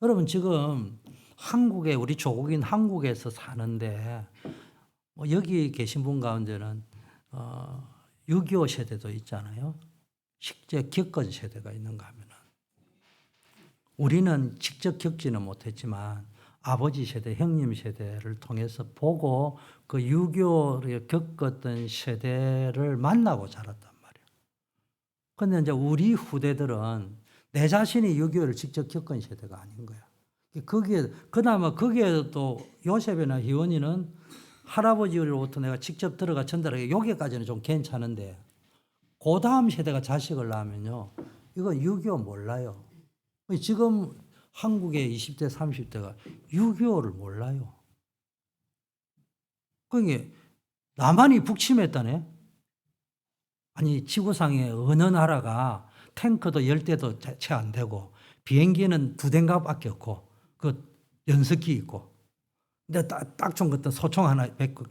S2: 여러분 지금 한국에 우리 조국인 한국에서 사는데 뭐 여기 계신 분 가운데는 6.25 세대도 있잖아요. 실제 겪은 세대가 있는가 하면은 우리는 직접 겪지는 못했지만 아버지 세대, 형님 세대를 통해서 보고 그 6.25를 겪었던 세대를 만나고 자랐단 말이에요. 그런데 이제 우리 후대들은 내 자신이 6.25를 직접 겪은 세대가 아닌 거야. 거기에, 그나마 거기에도 요셉이나 희원이는 할아버지로부터 내가 직접 들어가 전달하게 여기까지는 좀 괜찮은데 그 다음 세대가 자식을 낳으면요. 이건 6.25 몰라요. 지금 한국의 20대, 30대가 6.25를 몰라요. 그게 남한이 북침했다네. 아니 지구상의 어느 나라가 탱크도 10대도 채 안 되고 비행기는 2대인가밖에 없고 그 연석기 있고 근데 딱 좀 같은 소총 하나 뱉고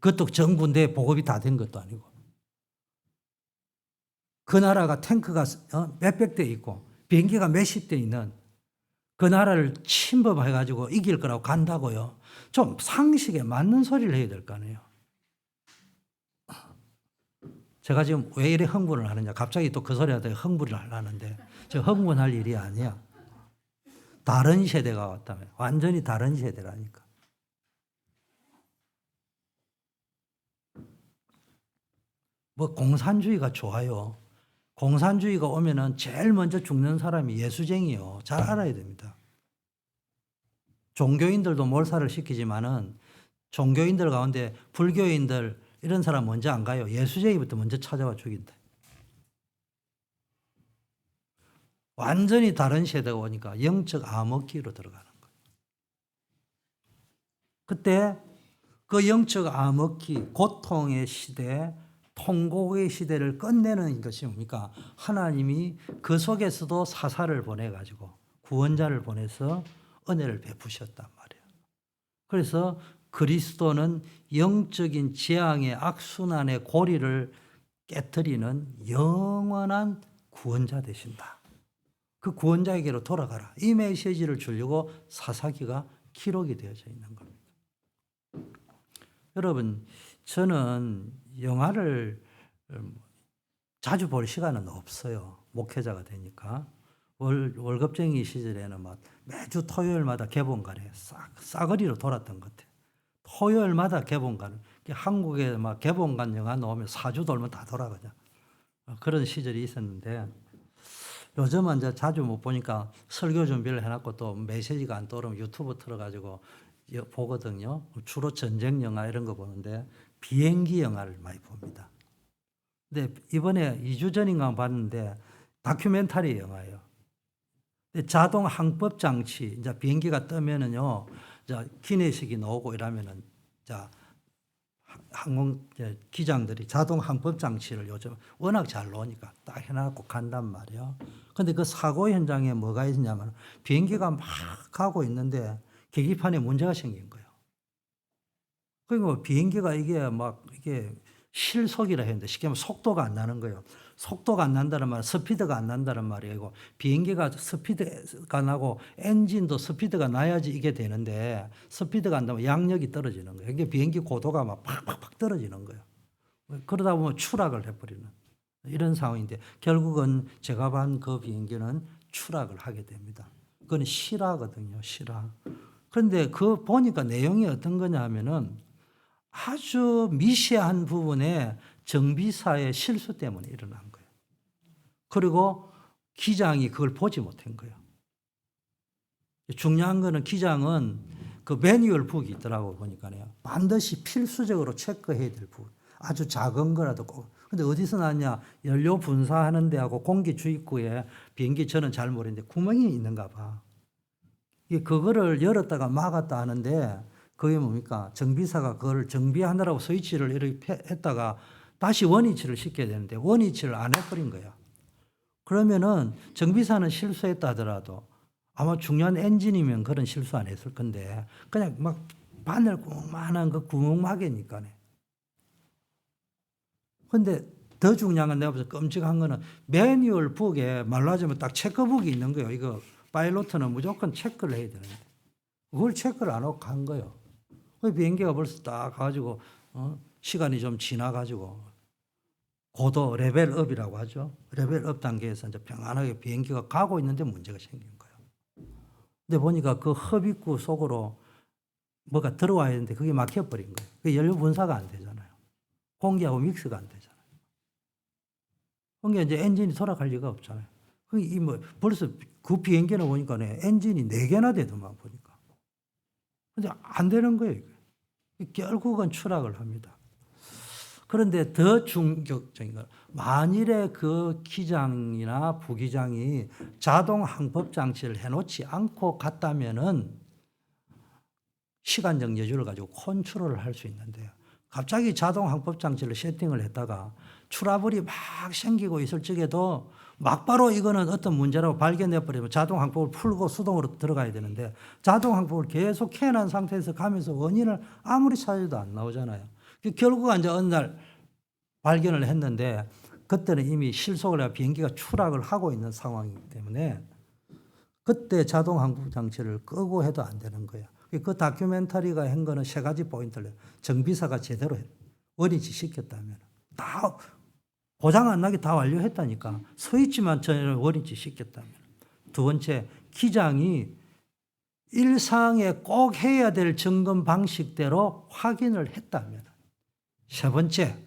S2: 그것도 전 군대에 보급이 다 된 것도 아니고 그 나라가 탱크가 몇백 대 있고 비행기가 몇십 대 있는 그 나라를 침범해가지고 이길 거라고 간다고요. 좀 상식에 맞는 소리를 해야 될 거 아니에요. 제가 지금 왜 이래 흥분을 하느냐. 갑자기 또 그 소리 하다가 흥분을 하는데 저 흥분할 일이 아니야. 다른 세대가 왔다면 완전히 다른 세대라니까. 뭐 공산주의가 좋아요. 공산주의가 오면은 제일 먼저 죽는 사람이 예수쟁이요. 잘 알아야 됩니다. 종교인들도 몰살을 시키지만은 종교인들 가운데 불교인들 이런 사람 먼저 안 가요. 예수쟁이부터 먼저 찾아와 죽인다. 완전히 다른 시대가 오니까 영적 암흑기로 들어가는 거예요. 그때 그 영적 암흑기, 고통의 시대, 통곡의 시대를 끝내는 것이 뭡니까? 하나님이 그 속에서도 사사를 보내가지고 구원자를 보내서 은혜를 베푸셨단 말이에요. 그래서 그리스도는 영적인 재앙의 악순환의 고리를 깨트리는 영원한 구원자 되신다. 그 구원자에게로 돌아가라. 이 메시지를 주려고 사사기가 기록이 되어져 있는 겁니다. 여러분, 저는 영화를 자주 볼 시간은 없어요. 목회자가 되니까. 월급쟁이 시절에는 막 매주 토요일마다 개봉관에 싸그리로 돌았던 것 같아요. 토요일마다 개봉관. 한국에 막 개봉관 영화 나오면 4주 돌면 다 돌아가죠. 그런 시절이 있었는데 요즘은 이제 자주 못 보니까 설교 준비를 해놨고 또 메시지가 안 떠오르면 유튜브 틀어가지고 보거든요. 주로 전쟁 영화 이런 거 보는데 비행기 영화를 많이 봅니다. 근데 이번에 2주 전인가 봤는데 다큐멘터리 영화예요. 자동 항법 장치, 이제 비행기가 뜨면은요, 기내식이 나오고 이러면은, 항공 기장들이 자동 항법 장치를 요즘 워낙 잘 나오니까 딱 해놔갖고 간단 말이에요. 근데 그 사고 현장에 뭐가 있냐면 비행기가 막 가고 있는데 계기판에 문제가 생긴 거예요. 그리고 비행기가 이게 실속이라 했는데 쉽게 말하면 속도가 안 나는 거예요. 속도가 안 난다는 말은 스피드가 안 난다는 말이고 비행기가 스피드가 나고 엔진도 스피드가 나야지 이게 되는데 스피드가 안 나면 양력이 떨어지는 거예요. 이게 비행기 고도가 막 팍팍팍 떨어지는 거예요. 그러다 보면 추락을 해버리는 이런 상황인데 결국은 제가 본 그 비행기는 추락을 하게 됩니다. 그건 실화거든요. 실화. 그런데 그 보니까 내용이 어떤 거냐 하면은 아주 미세한 부분에 정비사의 실수 때문에 일어난 거예요. 그리고 기장이 그걸 보지 못한 거예요. 중요한 거는 기장은 그 매뉴얼 북이 있더라고 보니까요. 반드시 필수적으로 체크해야 될 부분. 아주 작은 거라도 꼭. 근데 어디서 났냐? 연료 분사하는 데하고 공기 주입구에 비행기 저는 잘 모르는데 구멍이 있는가 봐. 그거를 열었다가 막았다 하는데 그게 뭡니까? 정비사가 그걸 정비하느라고 스위치를 이렇게 했다가 다시 원위치를 시켜야 되는데 원위치를 안 해버린 거야. 그러면은 정비사는 실수했다 하더라도 아마 중요한 엔진이면 그런 실수 안 했을 건데 그냥 막 바늘 구멍만한 그 구멍막이니까네. 근데 더 중요한 건 내가 봐서 끔찍한 거는 매뉴얼 북에 말로 하자면 딱 체크북이 있는 거예요. 이거 파일로트는 무조건 체크를 해야 되는데 그걸 체크를 안 하고 간 거예요. 비행기가 벌써 딱 가지고 시간이 좀 지나가지고 고도 레벨업이라고 하죠. 레벨업 단계에서 이제 평안하게 비행기가 가고 있는데 문제가 생긴 거예요. 근데 보니까 그 흡입구 속으로 뭐가 들어와야 되는데 그게 막혀버린 거예요. 그 연료 분사가 안 되잖아요. 공기하고 믹스가 안 되잖아요. 그러니까 이제 엔진이 돌아갈 리가 없잖아요. 벌써 그 비행기는 보니까 엔진이 4개나 되더만 보니까. 근데 안 되는 거예요. 결국은 추락을 합니다. 그런데 더 충격적인 건 만일에 그 기장이나 부기장이 자동 항법 장치를 해놓지 않고 갔다면은 시간적 여유를 가지고 컨트롤을 할 수 있는데요. 갑자기 자동 항법 장치를 세팅을 했다가 트러블이 막 생기고 있을 적에도 막바로 이거는 어떤 문제라고 발견해버리면 자동 항법을 풀고 수동으로 들어가야 되는데 자동 항법을 계속 캐난 상태에서 가면서 원인을 아무리 찾아도 안 나오잖아요. 결국 이제 어느 날 발견을 했는데 그때는 이미 실속을 해서 비행기가 추락을 하고 있는 상황이기 때문에 그때 자동 항법 장치를 끄고 해도 안 되는 거예요. 그 다큐멘터리가 한 거는 3가지 포인트를 정비사가 제대로 원위치 시켰다면 다 고장 안 나게 다 완료했다니까. 스위치만 전혀 원위치 시켰다면. 두 번째, 기장이 일상에 꼭 해야 될 점검 방식대로 확인을 했다면. 세 번째,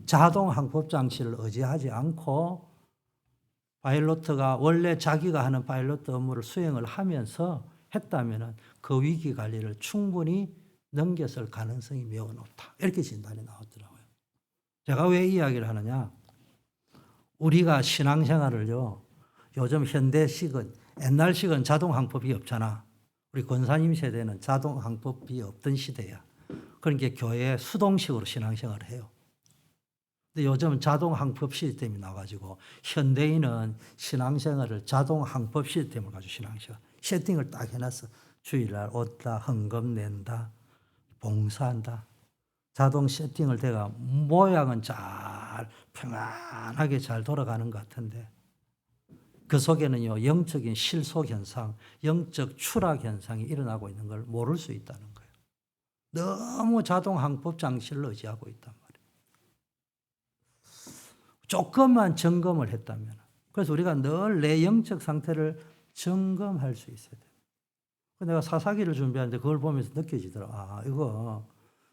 S2: 자동 항법 장치를 의지하지 않고 파일로트가 원래 자기가 하는 파일로트 업무를 수행을 하면서 했다면 그 위기 관리를 충분히 넘겼을 가능성이 매우 높다. 이렇게 진단이 나왔더라고요. 제가 왜 이야기를 하느냐? 우리가 신앙생활을요, 요즘 현대식은, 옛날식은 자동항법이 없잖아. 우리 권사님 세대는 자동항법이 없던 시대야. 그러니까 교회에 수동식으로 신앙생활을 해요. 근데 요즘 자동항법 시스템이 나와가지고 현대인은 신앙생활을 자동항법 시스템을 가지고 신앙생활 세팅을 딱 해놨어. 주일날 온다, 헌금 낸다, 봉사한다. 자동 세팅을 돼가 모양은 잘 평안하게 잘 돌아가는 것 같은데 그 속에는요 영적인 실속 현상, 영적 추락 현상이 일어나고 있는 걸 모를 수 있다는 거예요. 너무 자동 항법 장치를 의지하고 있단 말이에요. 조금만 점검을 했다면, 그래서 우리가 늘 내 영적 상태를 점검할 수 있어야 돼요. 내가 사사기를 준비하는데 그걸 보면서 느껴지더라. 아, 이거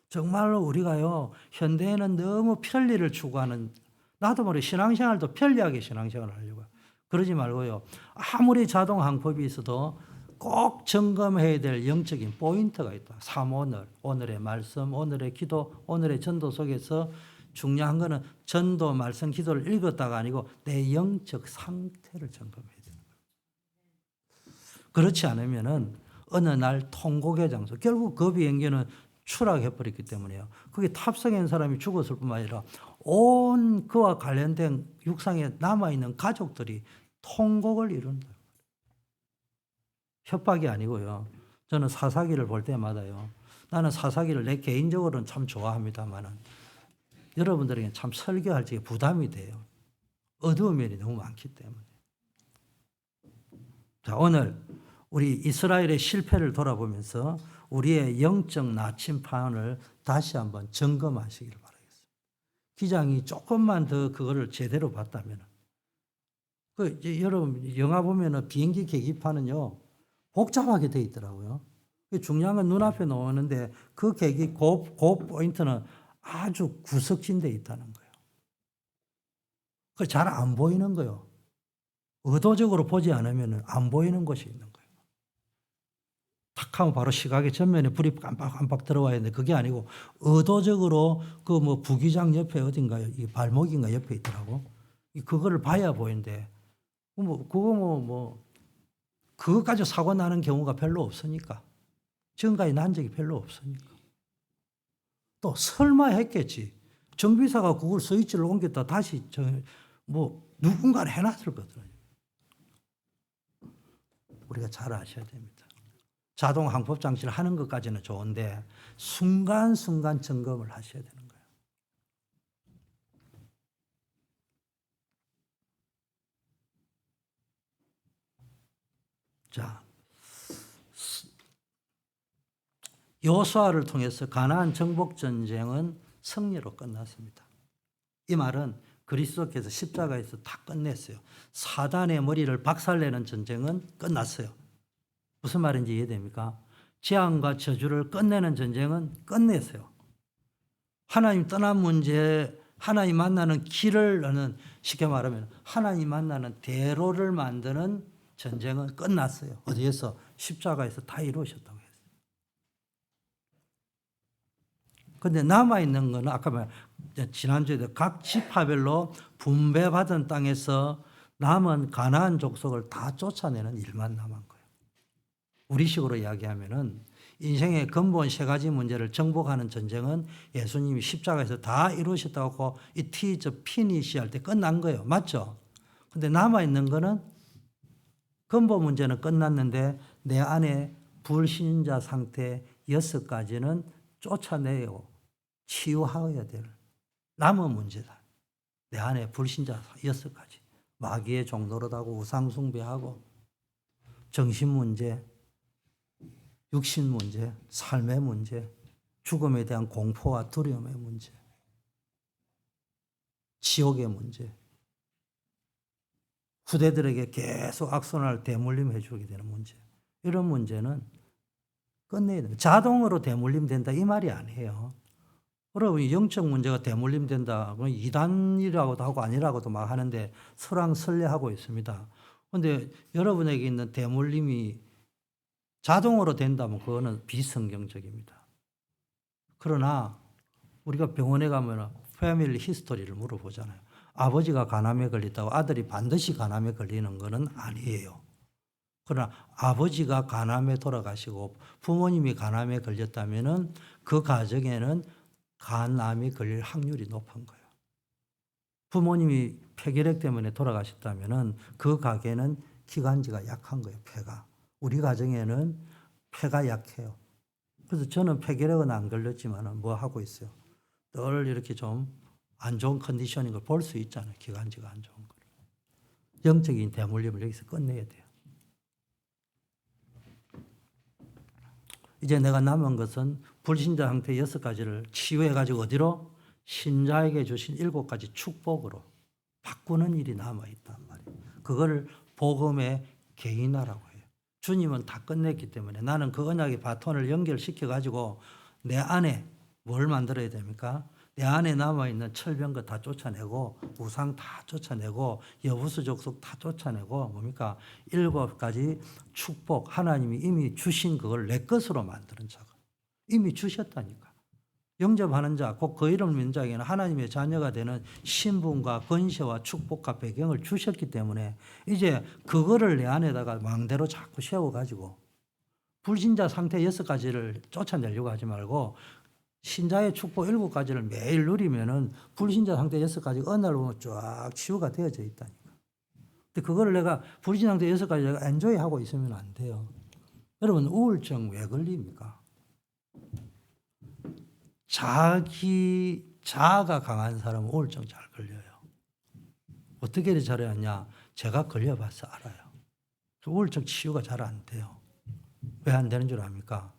S2: 정말로 우리가요 현대에는 너무 편리를 추구하는, 나도 모르게 신앙생활도 편리하게 신앙생활을 하려고요. 그러지 말고요, 아무리 자동 항법이 있어도 꼭 점검해야 될 영적인 포인트가 있다. 3오늘, 오늘의 말씀, 오늘의 기도, 오늘의 전도 속에서 중요한 거는 전도, 말씀, 기도를 읽었다가 아니고 내 영적 상태를 점검해야 되는 거예요. 그렇지 않으면은 어느 날 통곡의 장소, 결국 그 비행기는 추락해버렸기 때문에요. 그게 탑승한 사람이 죽었을 뿐만 아니라 온 그와 관련된 육상에 남아있는 가족들이 통곡을 이룬다. 협박이 아니고요. 저는 사사기를 볼 때마다요. 나는 사사기를 내 개인적으로는 참 좋아합니다만은 여러분들에게 참 설교할 적에 부담이 돼요. 어두운 면이 너무 많기 때문에. 자, 오늘 우리 이스라엘의 실패를 돌아보면서 우리의 영적 나침판을 다시 한번 점검하시기를 바라겠습니다. 기장이 조금만 더 그거를 제대로 봤다면, 여러분 영화 보면은 비행기 계기판은요 복잡하게 돼 있더라고요. 중요한 건 눈앞에 놓았는데 그 계기 그 포인트는 아주 구석진돼 있다는 거예요. 그 잘 안 보이는 거예요. 의도적으로 보지 않으면 안 보이는 곳이 있는 거예요. 탁 하면 바로 시각의 전면에 불이 깜빡깜빡 들어와야 되는데 그게 아니고 의도적으로 그 뭐 부기장 옆에 어딘가요? 이 발목인가 옆에 있더라고. 그거를 봐야 보이는데 그거 가지고 사고 나는 경우가 별로 없으니까. 지금까지 난 적이 별로 없으니까. 또 설마 했겠지. 정비사가 그걸 스위치를 옮겼다 다시 누군가 해놨을 거거든요. 우리가 잘 아셔야 됩니다. 자동 항법 장치를 하는 것까지는 좋은데 순간순간 점검을 하셔야 되는 거예요. 자, 여호수아를 통해서 가나안 정복 전쟁은 승리로 끝났습니다. 이 말은 그리스도께서 십자가에서 다 끝냈어요. 사단의 머리를 박살내는 전쟁은 끝났어요. 무슨 말인지 이해됩니까? 재앙과 저주를 끝내는 전쟁은 끝냈어요. 하나님 떠난 문제, 하나님 만나는 길을 쉽게 말하면 하나님 만나는 대로를 만드는 전쟁은 끝났어요. 어디에서? 십자가에서 다 이루어졌다고 했어요. 그런데 남아있는 거는 아까 지난주에도 각 지파별로 분배받은 땅에서 남은 가나안 족속을 다 쫓아내는 일만 남은 거예요. 우리식으로 이야기하면은 인생의 근본 세 가지 문제를 정복하는 전쟁은 예수님이 십자가에서 다 이루셨다고 이 티저 피니시 할 때 끝난 거예요. 맞죠? 근데 남아있는 거는 근본 문제는 끝났는데 내 안에 불신자 상태 6가지는 쫓아내요. 치유하여야 될 남은 문제다. 내 안에 불신자 6가지. 마귀의 종노릇하고 우상숭배하고 정신 문제, 육신 문제, 삶의 문제, 죽음에 대한 공포와 두려움의 문제, 지옥의 문제, 후대들에게 계속 악순환을 대물림해 주게 되는 문제, 이런 문제는 끝내야 됩니다. 자동으로 대물림 된다 이 말이 아니에요. 여러분 영적 문제가 대물림 된다, 이단이라고도 하고 아니라고도 막 하는데 설왕설래하고 있습니다. 그런데 여러분에게 있는 대물림이 자동으로 된다면 그거는 비성경적입니다. 그러나 우리가 병원에 가면 패밀리 히스토리를 물어보잖아요. 아버지가 간암에 걸렸다고 아들이 반드시 간암에 걸리는 것은 아니에요. 그러나 아버지가 간암에 돌아가시고 부모님이 간암에 걸렸다면 그 가정에는 간암이 걸릴 확률이 높은 거예요. 부모님이 폐결핵 때문에 돌아가셨다면 그 가게는 기관지가 약한 거예요. 폐가. 우리 가정에는 폐가 약해요. 그래서 저는 폐결핵은 안 걸렸지만 뭐 하고 있어요. 늘 이렇게 좀 안 좋은 컨디션인 걸 볼 수 있잖아요. 기관지가 안 좋은 걸. 영적인 대물림을 여기서 끝내야 돼요. 이제 내가 남은 것은 불신자 상태 6가지를 치유해가지고 어디로? 신자에게 주신 7가지 축복으로 바꾸는 일이 남아있단 말이에요. 그걸 복음의 개인화라고 해요. 주님은 다 끝냈기 때문에 나는 그 언약의 바톤을 연결시켜가지고 내 안에 뭘 만들어야 됩니까? 내 안에 남아있는 철병거 다 쫓아내고 우상 다 쫓아내고 여부수 족속 다 쫓아내고 뭡니까? 7가지 축복 하나님이 이미 주신 그걸 내 것으로 만드는 작업. 이미 주셨다니까. 영접하는 자, 곧 그 이름을 믿는 자에게는 하나님의 자녀가 되는 신분과 권세와 축복과 배경을 주셨기 때문에 이제 그거를 내 안에다가 망대로 자꾸 세워가지고 불신자 상태 6가지를 쫓아내려고 하지 말고 신자의 축복 7가지를 매일 누리면은 불신자 상태 6가지가 어느 날 보면 쫙 치유가 되어져 있다니까. 근데 그거를 내가 불신자 상태 6가지 내가 엔조이하고 있으면 안 돼요. 여러분 우울증 왜 걸립니까? 자아가 강한 사람은 우울증 잘 걸려요. 어떻게 잘해왔냐? 제가 걸려봐서 알아요. 우울증 치유가 잘 안 돼요. 왜 안 되는 줄 압니까?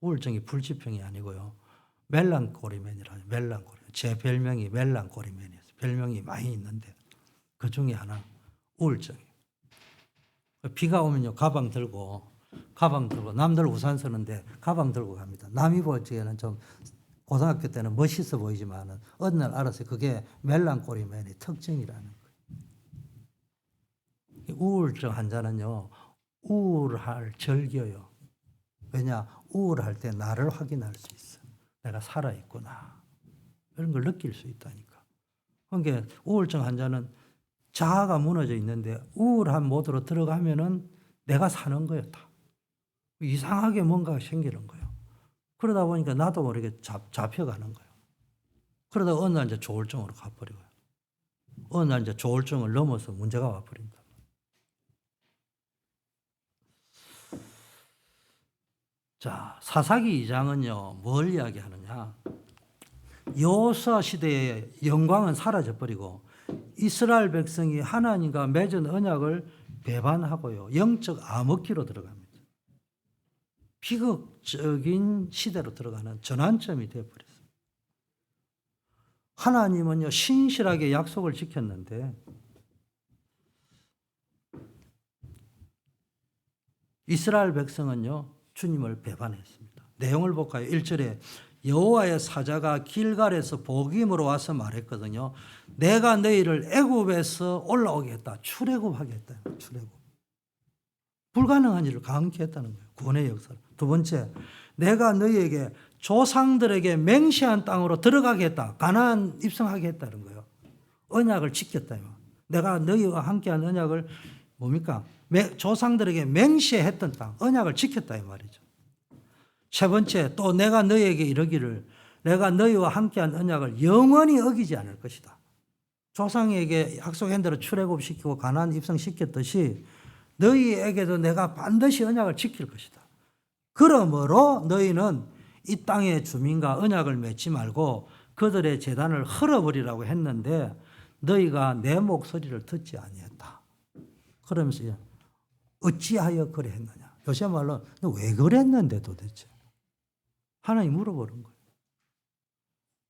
S2: 우울증이 불치병이 아니고요. 멜랑콜리맨이라요. 멜랑콜리. 제 별명이 멜랑콜리맨이에요. 별명이 많이 있는데 그 중에 하나 우울증이에요. 비가 오면요 가방 들고 남들 우산 쓰는데 가방 들고 갑니다. 남이 보기에는 좀 고등학교 때는 멋있어 보이지만은 어느 날 알았어요. 그게 멜랑콜리맨의 특징이라는 거예요. 우울증 환자는요 우울할 절겨요. 왜냐? 우울할 때 나를 확인할 수 있어. 내가 살아있구나. 이런 걸 느낄 수 있다니까. 그러니까 우울증 환자는 자아가 무너져 있는데 우울한 모드로 들어가면은 내가 사는 거예요. 다. 이상하게 뭔가 생기는 거예요. 그러다 보니까 나도 모르게 잡혀가는 거예요. 그러다 어느 날 이제 조울증으로 가버리고요. 어느 날 이제 조울증을 넘어서 문제가 와버린다. 자, 사사기 2장은요, 뭘 이야기하느냐. 여호수아 시대의 영광은 사라져버리고 이스라엘 백성이 하나님과 맺은 언약을 배반하고요. 영적 암흑기로 들어갑니다. 비극적인 시대로 들어가는 전환점이 되어버렸어요. 하나님은요, 신실하게 약속을 지켰는데 이스라엘 백성은요, 주님을 배반했습니다. 내용을 볼까요? 1절에 여호와의 사자가 길갈에서 복임으로 와서 말했거든요. 내가 너희를 애굽에서 올라오게 했다. 출애굽하게 했다. 출애굽. 불가능한 일을 가능케 했다는 거예요. 구원의 역사를. 두 번째, 내가 너희에게 조상들에게 맹세한 땅으로 들어가게 했다. 가나안 입성하게 했다는 거예요. 언약을 지켰다. 내가 너희와 함께한 언약을 뭡니까? 조상들에게 맹세했던 땅, 언약을 지켰다 이 말이죠. 세 번째, 또 내가 너희에게 이르기를 내가 너희와 함께한 언약을 영원히 어기지 않을 것이다. 조상에게 약속한 대로 출애굽시키고 가나안 입성시켰듯이 너희에게도 내가 반드시 언약을 지킬 것이다. 그러므로 너희는 이 땅의 주민과 언약을 맺지 말고 그들의 제단을 헐어버리라고 했는데 너희가 내 목소리를 듣지 아니했다. 그러면서 어찌하여 그래 했느냐. 요새 말로 너 왜 그랬는데 도대체. 하나님 물어보는 거예요.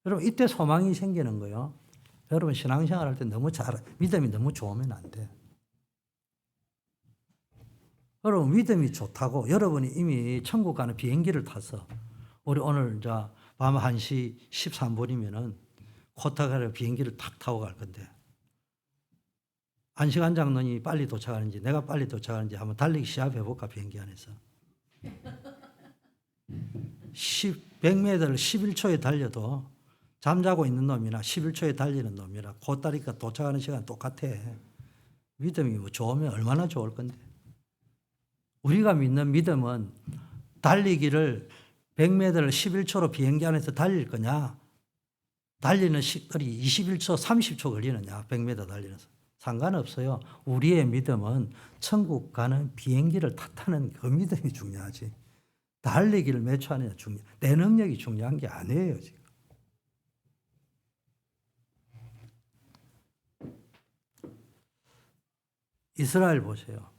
S2: 여러분 이때 소망이 생기는 거예요. 여러분 신앙생활 할 때 너무 믿음이 너무 좋으면 안 돼. 여러분 믿음이 좋다고 여러분이 이미 천국 가는 비행기를 타서 우리 오늘 이제 밤 1시 13분이면은 코타가로 비행기를 탁 타고 갈 건데 안식환 장로님이 빨리 도착하는지 내가 빨리 도착하는지 한번 달리기 시합해 볼까 비행기 안에서. 100m를 11초에 달려도 잠자고 있는 놈이나 11초에 달리는 놈이나 코스타리카 도착하는 시간 똑같아. 믿음이 뭐 좋으면 얼마나 좋을 건데. 우리가 믿는 믿음은 달리기를 100m를 11초로 비행기 안에서 달릴 거냐, 달리는 시간이 21초, 30초 걸리느냐, 100m 달리면서. 상관없어요. 우리의 믿음은 천국 가는 비행기를 탓하는 그 믿음이 중요하지. 달리기를 몇 초 하느냐 내 능력이 중요한 게 아니에요, 지금. 이스라엘 보세요.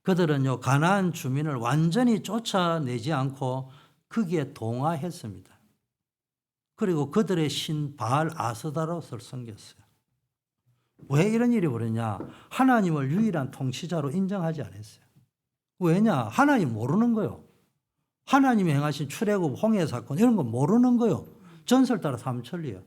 S2: 그들은요, 가나안 주민을 완전히 쫓아내지 않고 거기에 동화했습니다. 그리고 그들의 신 바알 아스다롯을 섬겼어요. 왜 이런 일이 벌어졌냐? 하나님을 유일한 통치자로 인정하지 않았어요. 왜냐? 하나님 모르는 거요. 하나님이 행하신 출애굽, 홍해 사건 이런 거 모르는 거요. 전설 따라 삼천리야.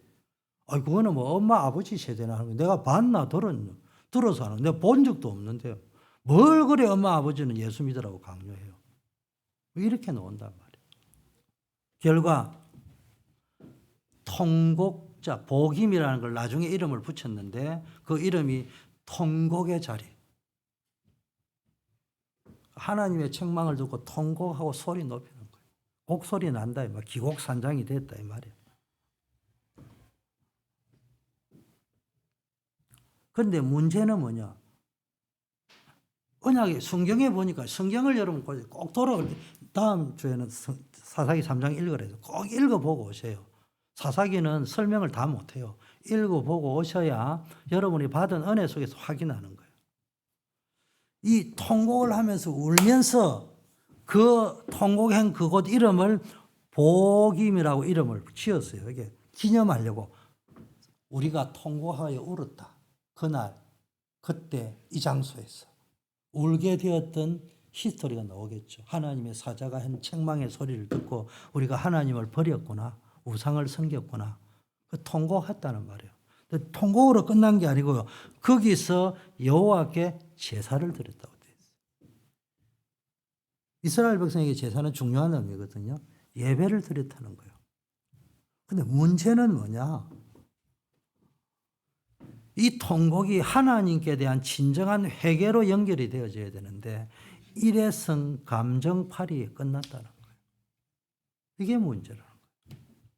S2: 아, 그거는 뭐 엄마 아버지 세대나 하는 거. 내가 봤나 들어서 하는 거. 내가 본 적도 없는데요. 뭘 그래 엄마 아버지는 예수 믿으라고 강요해요. 이렇게 나온단 말이에요. 결과 통곡자, 복임이라는 걸 나중에 이름을 붙였는데 그 이름이 통곡의 자리. 하나님의 책망을 듣고 통곡하고 소리 높이는 거예요. 곡소리 난다, 이 말. 기곡산장이 됐다 이 말이에요. 그런데 문제는 뭐냐? 언약의 성경에 보니까 성경을 여러분 꼭 돌아올 때 다음 주에는 사사기 3장 읽으래요. 꼭 읽어보고 오세요. 사사기는 설명을 다 못해요. 읽어보고 오셔야 여러분이 받은 은혜 속에서 확인하는 거예요. 이 통곡을 하면서 울면서 그 통곡한 그곳 이름을 복임이라고 이름을 지었어요. 이게 기념하려고. 우리가 통곡하여 울었다. 그날, 그때, 이 장소에서 울게 되었던 히스토리가 나오겠죠. 하나님의 사자가 한 책망의 소리를 듣고 우리가 하나님을 버렸구나. 우상을 섬겼구나. 그 통곡했다는 말이에요. 통곡으로 끝난 게 아니고요. 거기서 여호와께 제사를 드렸다고 되어 있어요. 이스라엘 백성에게 제사는 중요한 의미거든요. 예배를 드렸다는 거예요. 근데 문제는 뭐냐? 이 통곡이 하나님께 대한 진정한 회개로 연결이 되어져야 되는데 일회성 감정팔이에 끝났다는 거예요. 이게 문제라는 거예요.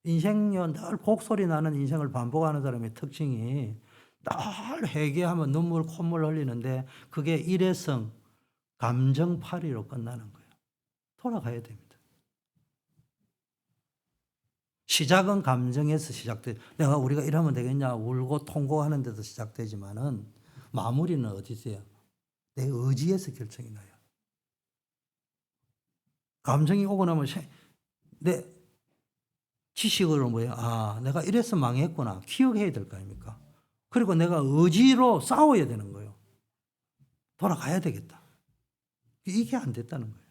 S2: 인생요, 늘 곡소리 나는 인생을 반복하는 사람의 특징이 늘 회개하면 눈물, 콧물 흘리는데 그게 일회성 감정팔이로 끝나는 거예요. 돌아가야 됩니다. 시작은 감정에서 시작돼. 우리가 이러면 되겠냐 울고 통곡하는 데서 시작되지만은 마무리는 어디서요? 내 의지에서 결정이 나요. 감정이 오고 나면 내 지식으로 뭐야? 아, 내가 이래서 망했구나. 기억해야 될 거 아닙니까? 그리고 내가 의지로 싸워야 되는 거예요. 돌아가야 되겠다. 이게 안 됐다는 거예요.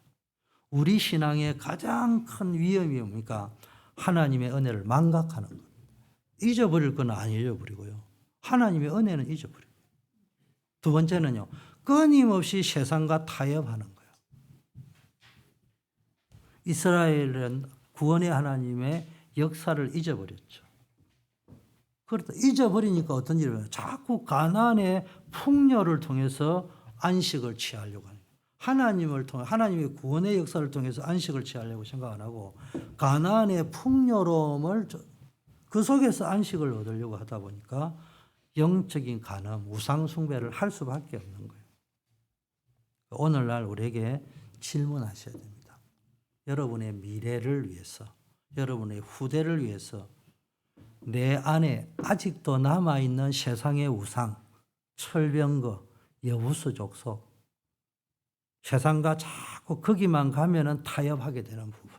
S2: 우리 신앙의 가장 큰 위험이 뭡니까? 하나님의 은혜를 망각하는 것. 잊어버릴 건 안 잊어버리고요. 하나님의 은혜는 잊어버리고. 두 번째는요. 끊임없이 세상과 타협하는 거예요. 이스라엘은 구원의 하나님의 역사를 잊어버렸죠. 그렇다. 잊어버리니까 어떤 일이 일어나요? 자꾸 가나안의 풍요를 통해서 안식을 취하려고 하는 거예요. 하나님을 통해 하나님의 구원의 역사를 통해서 안식을 취하려고 생각 안 하고 가나안의 풍요로움을 그 속에서 안식을 얻으려고 하다 보니까 영적인 간음, 우상 숭배를 할 수밖에 없는 거예요. 오늘날 우리에게 질문하셔야 됩니다. 여러분의 미래를 위해서, 여러분의 후대를 위해서 내 안에 아직도 남아있는 세상의 우상, 철병거, 여부수 족속, 세상과 자꾸 거기만 가면은 타협하게 되는 부분.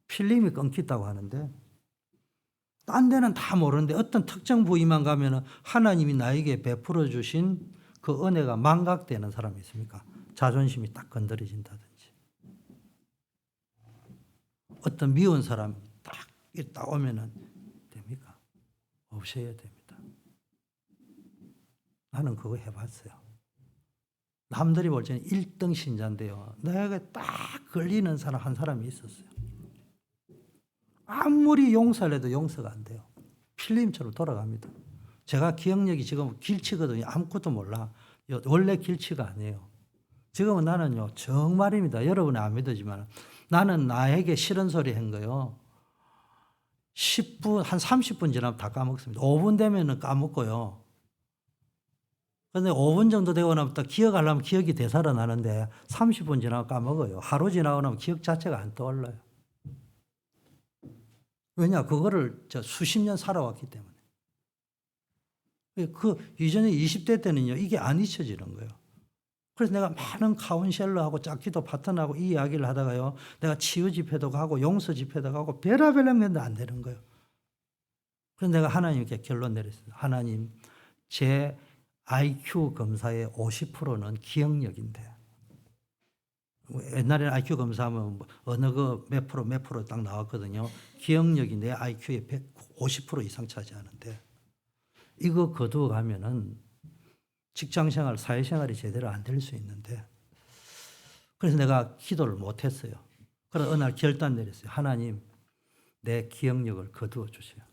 S2: 필름이 끊긴다고 하는데 딴 데는 다 모르는데 어떤 특정 부위만 가면은 하나님이 나에게 베풀어 주신 그 은혜가 망각되는 사람이 있습니까? 자존심이 딱 건드려진다든지. 어떤 미운 사람이 딱 오면은 됩니까? 없어야 됩니다. 나는 그거 해봤어요. 남들이 볼 때는 1등 신자인데요. 내가 딱 걸리는 사람 한 사람이 있었어요. 아무리 용서를 해도 용서가 안 돼요. 필름처럼 돌아갑니다. 제가 기억력이 지금 길치거든요. 아무것도 몰라. 원래 길치가 아니에요. 지금은 나는요, 정말입니다. 여러분은 안 믿으지만 나는 나에게 싫은 소리 한 거요. 10분, 한 30분 지나면 다 까먹습니다. 5분 되면은 까먹고요. 근데 5분 정도 되고 나면 또 기억하려면 기억이 되살아나는데 30분 지나면 까먹어요. 하루 지나고 나면 기억 자체가 안 떠올라요. 왜냐? 그거를 수십 년 살아왔기 때문에. 그 이전에 20대 때는요, 이게 안 잊혀지는 거예요. 그래서 내가 많은 카운셀러하고 짝기도 파트너하고 이 이야기를 하다가요, 내가 치유 집회도 가고 용서 집회도 가고 별의별 했는데 안 되는 거예요. 그래서 내가 하나님께 결론 내렸어요. 하나님, 제 IQ 검사의 50%는 기억력인데, 옛날에는 IQ 검사하면 어느 그 몇 프로 딱 나왔거든요. 기억력이 내 IQ의 50% 이상 차지하는데, 이거 거두어 가면은 직장생활, 사회생활이 제대로 안 될 수 있는데, 그래서 내가 기도를 못했어요. 그래서 어느 날 결단 내렸어요. 하나님, 내 기억력을 거두어 주세요.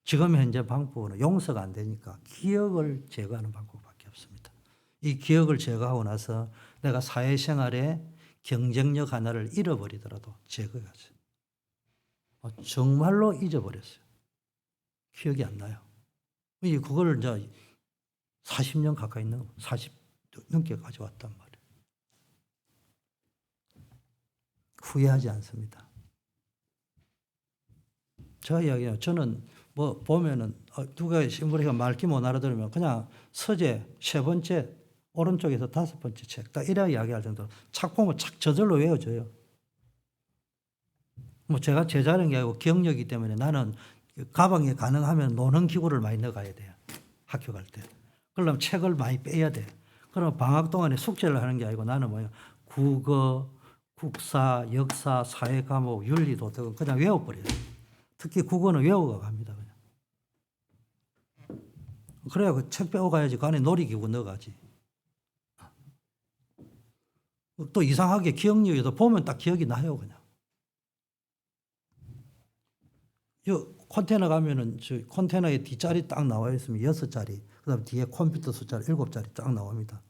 S2: 지금 현재 방법은 용서가 안 되니까 기억을 제거하는 방법밖에 없습니다. 이 기억을 제거하고 나서 내가 사회생활에 경쟁력 하나를 잃어버리더라도 제거해야죠. 정말로 잊어버렸어요. 기억이 안 나요. 그걸 이제 40년 가까이 40 넘게 가져왔단 말이에요. 후회하지 않습니다. 제가 이야기해요. 저는 뭐 보면은 누가 신부리가 말기 못 알아들으면 그냥 서재 3번째 오른쪽에서 5번째 책 딱 이래 이야기할 정도로 책 보면 착 저절로 외워져요. 뭐 제가 제자는 게 아니고 기억력이기 때문에 나는 가방에 가능하면 노는 기구를 많이 넣어가야 돼요. 학교 갈 때. 그러려면 책을 많이 빼야 돼. 그러면 방학 동안에 숙제를 하는 게 아니고 나는 뭐예요? 국어, 국사, 역사, 사회 과목, 윤리, 도덕은 그냥 외워버려요. 특히 국어는 외우고 갑니다. 그냥. 그래야 그 책 빼고 가야지. 그 안에 놀이기구 넣어가지. 또 이상하게 기억력에도 보면 딱 기억이 나요. 그냥. 컨테이너 가면은 저 컨테이너에 뒷자리 딱 나와 있으면 6자리, 그다음 뒤에 컴퓨터 숫자를 7자리 딱 나옵니다.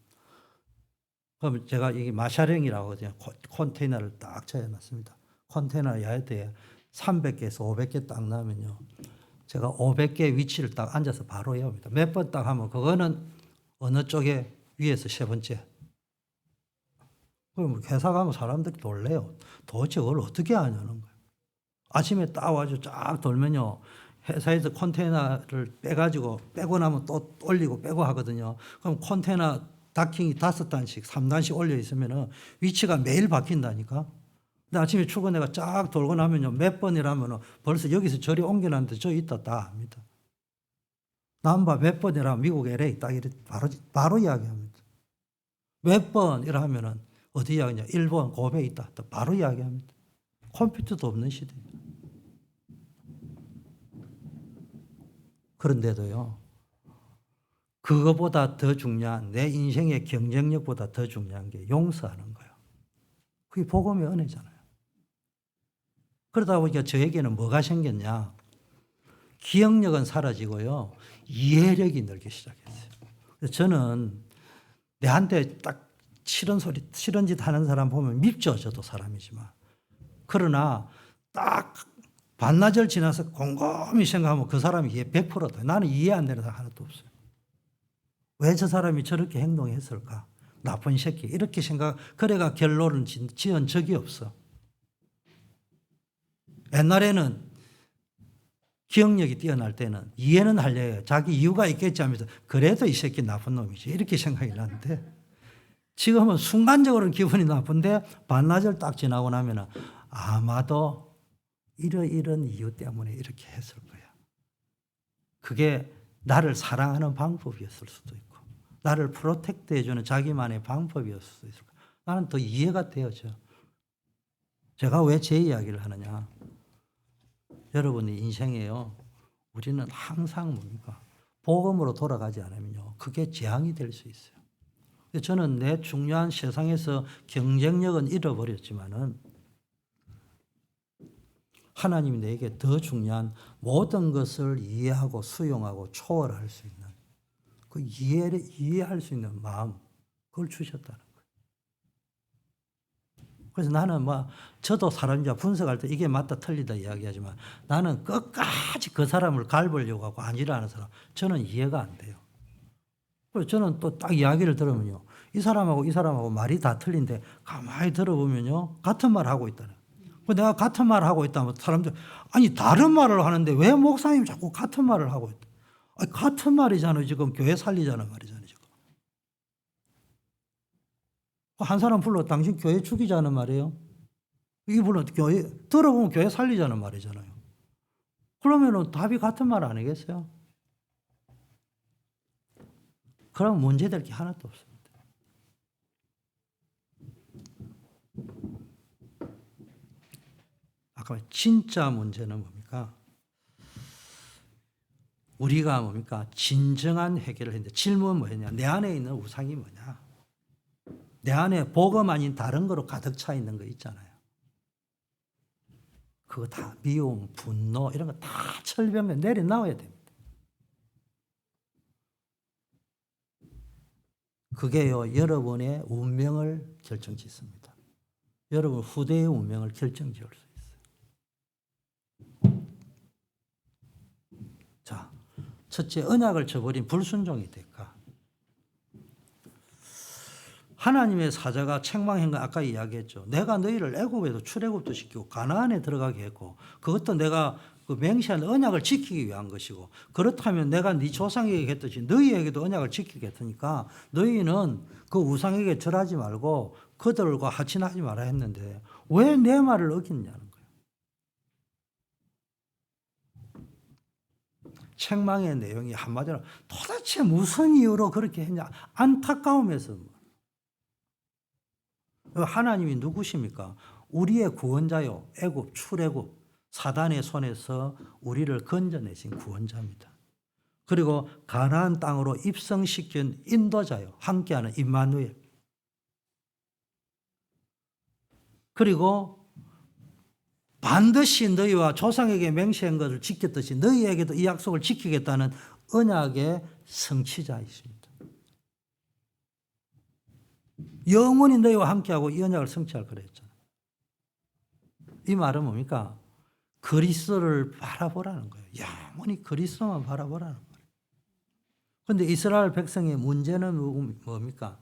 S2: 그럼 제가 이게 마샤령이라고 하거든요. 컨테이너를 딱 쳐놨습니다. 컨테이너 야외에 300개에서 500개 딱 나오면요, 제가 500개 위치를 딱 앉아서 바로 외웁니다. 몇 번 딱 하면 그거는 어느 쪽에 위에서 3번째. 그럼 회사 가면 사람들이 놀래요. 도대체 그걸 어떻게 하냐는 거예요. 아침에 딱 와서 쫙 돌면요, 회사에서 컨테이너를 빼고 나면 또 올리고 빼고 하거든요. 그럼 컨테이너 다킹이 5단씩, 3단씩 올려 있으면은 위치가 매일 바뀐다니까. 근데 아침에 출근해가 쫙 돌고 나면요, 몇 번이라면은 벌써 여기서 저리 옮겨놨는데 저 있다 다 압니다. 남바 몇 번이라면 미국 LA 딱 이렇게 바로 이야기합니다. 몇 번이라 하면은 어디 이야기냐, 일본 고베 있다 바로 이야기합니다. 컴퓨터도 없는 시대입니다. 그런데도요, 그거보다 더 중요한, 내 인생의 경쟁력보다 더 중요한 게 용서하는 거예요. 그게 복음의 은혜잖아요. 그러다 보니까 저에게는 뭐가 생겼냐, 기억력은 사라지고요, 이해력이 늘기 시작했어요. 그래서 저는 내한테 딱 싫은 짓 하는 사람 보면 밉죠. 저도 사람이지만. 그러나 딱 반나절 지나서 곰곰이 생각하면 그 사람이 이해 100%다. 나는 이해 안 되는 사람 하나도 없어요. 왜 저 사람이 저렇게 행동했을까? 나쁜 새끼. 이렇게 그래가 결론을 지은 적이 없어. 옛날에는 기억력이 뛰어날 때는 이해는 하려요. 자기 이유가 있겠지 하면서 그래도 이 새끼 나쁜 놈이지. 이렇게 생각이 나는데, 지금은 순간적으로는 기분이 나쁜데 반나절 딱 지나고 나면 아마도 이런 이유 때문에 이렇게 했을 거야. 그게 나를 사랑하는 방법이었을 수도 있고, 나를 프로텍트 해주는 자기만의 방법이었을 수도 있을 거야. 나는 더 이해가 되어져. 제가 왜 제 이야기를 하느냐. 여러분의 인생에요, 우리는 항상 뭡니까? 복음으로 돌아가지 않으면요, 그게 재앙이 될 수 있어요. 저는 내 중요한 세상에서 경쟁력은 잃어버렸지만은 하나님이 내게 더 중요한 모든 것을 이해하고 수용하고 초월할 수 있는 그 이해할 수 있는 마음, 그걸 주셨다는 거예요. 그래서 나는 저도 사람이자 분석할 때 이게 맞다 틀리다 이야기하지만 나는 끝까지 그 사람을 갈보려고 하고 아니라 하는 사람, 저는 이해가 안 돼요. 그래서 저는 또 딱 이야기를 들으면요, 이 사람하고 말이 다 틀린데 가만히 들어보면요, 같은 말 하고 있다는. 내가 같은 말을 하고 있다면 사람들, 아니 다른 말을 하는데 왜 목사님이 자꾸 같은 말을 하고 있다. 아니, 같은 말이잖아요. 지금 교회 살리자는 말이잖아요. 지금. 한 사람 불러 당신 교회 죽이자는 말이에요. 이 불러 교회 들어보면 교회 살리자는 말이잖아요. 그러면은 답이 같은 말 아니겠어요? 그럼 문제될 게 하나도 없습니다. 아까 진짜 문제는 뭡니까? 우리가 뭡니까? 진정한 해결을 했는데 질문은 뭐였냐? 내 안에 있는 우상이 뭐냐? 내 안에 복음 아닌 다른 거로 가득 차 있는 거 있잖아요. 그거 다 미움, 분노 이런 거 다 철벽에 내려놔야 됩니다. 그게요, 여러분의 운명을 결정짓습니다. 여러분 후대의 운명을 결정지을 수 있어요. 자, 첫째, 언약을 저버린 불순종의 대가. 하나님의 사자가 책망한 건 아까 이야기했죠. 내가 너희를 애굽에도 출애굽도 시키고 가나안에 들어가게 했고, 그것도 내가 그 맹세한 언약을 지키기 위한 것이고, 그렇다면 내가 네 조상에게 했듯이 너희에게도 언약을 지키겠으니까 너희는 그 우상에게 절하지 말고 그들과 하친하지 마라 했는데 왜 내 말을 어겼냐는 거예요. 책망의 내용이 한마디로 도대체 무슨 이유로 그렇게 했냐, 안타까움에서. 하나님이 누구십니까? 우리의 구원자요, 애굽 출애굽 사단의 손에서 우리를 건져내신 구원자입니다. 그리고 가나안 땅으로 입성시킨 인도자요, 함께하는 임마누엘. 그리고 반드시 너희와 조상에게 맹세한 것을 지켰듯이 너희에게도 이 약속을 지키겠다는 언약의 성취자이십니다. 영원히 너희와 함께하고 이 언약을 성취할 거라 했잖아요. 이 말은 뭡니까? 그리스도를 바라보라는 거예요. 영원히 그리스도만 바라보라는 거예요. 그런데 이스라엘 백성의 문제는 뭡니까?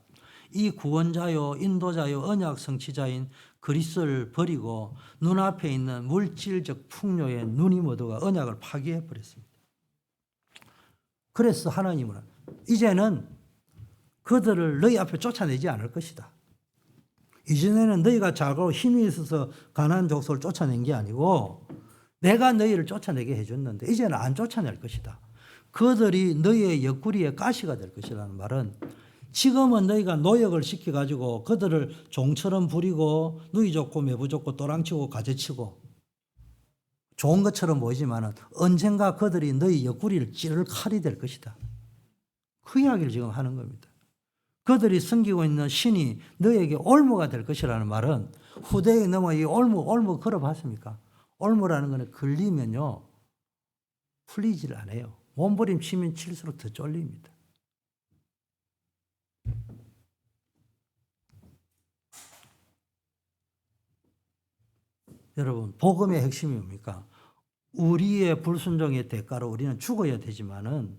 S2: 이 구원자요, 인도자요, 언약 성취자인 그리스도를 버리고 눈앞에 있는 물질적 풍요에 눈이 모두가 언약을 파기해 버렸습니다. 그래서 하나님은 이제는 그들을 너희 앞에 쫓아내지 않을 것이다. 이전에는 너희가 잘하고 힘이 있어서 가나안 족속을 쫓아낸 게 아니고 내가 너희를 쫓아내게 해줬는데 이제는 안 쫓아낼 것이다. 그들이 너희의 옆구리에 가시가 될 것이라는 말은 지금은 너희가 노역을 시켜가지고 그들을 종처럼 부리고 누이 좋고 매부 좋고 또랑치고 가재치고 좋은 것처럼 보이지만 언젠가 그들이 너희 옆구리를 찌를 칼이 될 것이다. 그 이야기를 지금 하는 겁니다. 그들이 섬기고 있는 신이 너에게 올무가 될 것이라는 말은 후대에 넘어 이 올무 걸어봤습니까? 올무라는 거는 걸리면요 풀리질 않아요. 몸부림치면 칠수록 더 쫄립니다. 여러분, 복음의 핵심이 뭡니까? 우리의 불순종의 대가로 우리는 죽어야 되지만은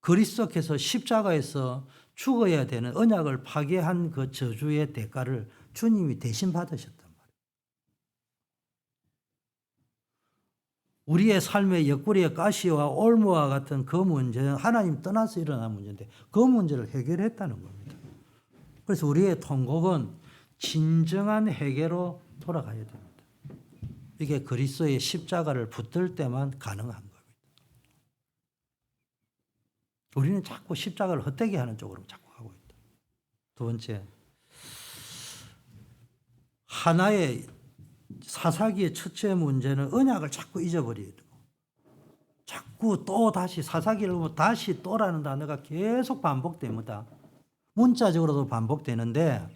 S2: 그리스도께서 십자가에서 죽어야 되는 언약을 파괴한 그 저주의 대가를 주님이 대신 받으셨단 말이에요. 우리의 삶의 옆구리의 가시와 올무와 같은 그 문제는 하나님 떠나서 일어난 문제인데 그 문제를 해결했다는 겁니다. 그래서 우리의 통곡은 진정한 해결로 돌아가야 됩니다. 이게 그리스도의 십자가를 붙들 때만 가능한 겁니다. 우리는 자꾸 십자가를 헛되게 하는 쪽으로 자꾸 가고 있다. 두 번째, 하나의 사사기의 첫째 문제는 언약을 자꾸 잊어버리고 자꾸 또 다시 사사기를 보면 다시 또라는 단어가 계속 반복됩니다. 문자적으로도 반복되는데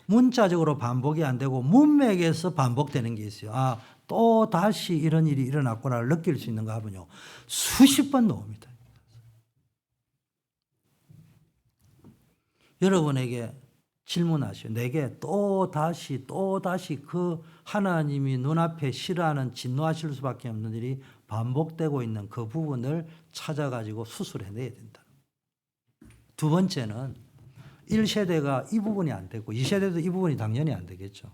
S2: 문자적으로 반복이 안 되고 문맥에서 반복되는 게 있어요. 아, 또 다시 이런 일이 일어났구나를 느낄 수 있는가 하면요. 수십 번 나옵니다. 여러분에게 질문하시오. 내게 또 다시 그 하나님이 눈앞에 싫어하는 진노하실 수밖에 없는 일이 반복되고 있는 그 부분을 찾아가지고 수술해내야 된다. 두 번째는 1세대가 이 부분이 안 되고 2세대도 이 부분이 당연히 안 되겠죠.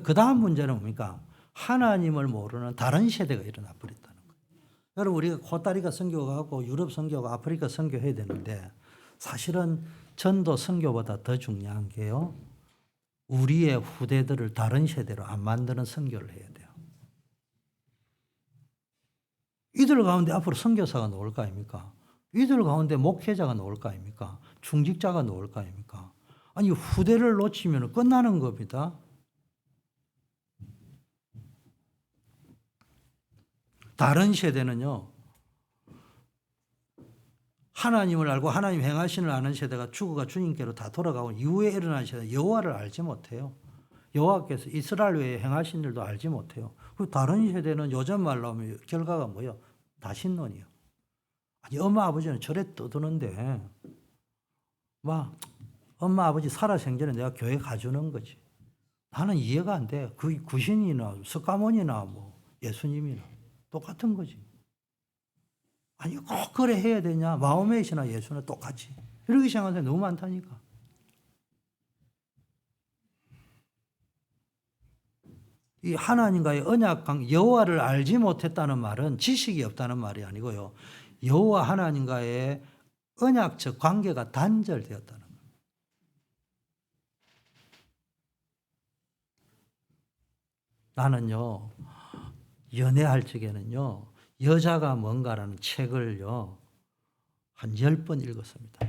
S2: 그 다음 문제는 뭡니까? 하나님을 모르는 다른 세대가 일어나 버렸다는 거예요. 여러분 우리가 코스타리카 선교하고 유럽 선교하고 아프리카 선교해야 되는데 사실은 전도 선교보다 더 중요한 게요. 우리의 후대들을 다른 세대로 안 만드는 선교를 해야 돼요. 이들 가운데 앞으로 선교사가 나올 거 아닙니까? 이들 가운데 목회자가 나올 거 아닙니까? 중직자가 나올 거 아닙니까? 아니 후대를 놓치면 끝나는 겁니다. 다른 세대는요. 하나님을 알고 하나님 행하신을 아는 세대가 죽어가 주님께로 다 돌아가고 이후에 일어난 세대 여호와를 알지 못해요. 여호와께서 이스라엘 외에 행하신 일도 알지 못해요. 그 다른 세대는 요즘 말로 하면 결과가 뭐예요? 다신론이요. 아니 엄마 아버지는 절에 떠드는데 막 엄마 아버지 살아생전에 내가 교회 가주는 거지. 나는 이해가 안 돼. 그 구신이나 석가모니나 뭐 예수님이나 똑같은 거지. 아니 꼭 그래 해야 되냐. 마호메시나 예수나 똑같이. 이렇게 생각하는 사람이 너무 많다니까. 이 하나님과의 언약 여호와를 알지 못했다는 말은 지식이 없다는 말이 아니고요. 여호와 하나님과의 언약적 관계가 단절되었다는 거예요. 나는요. 연애할 적에는요. 여자가 뭔가라는 책을요. 한 10번 읽었습니다.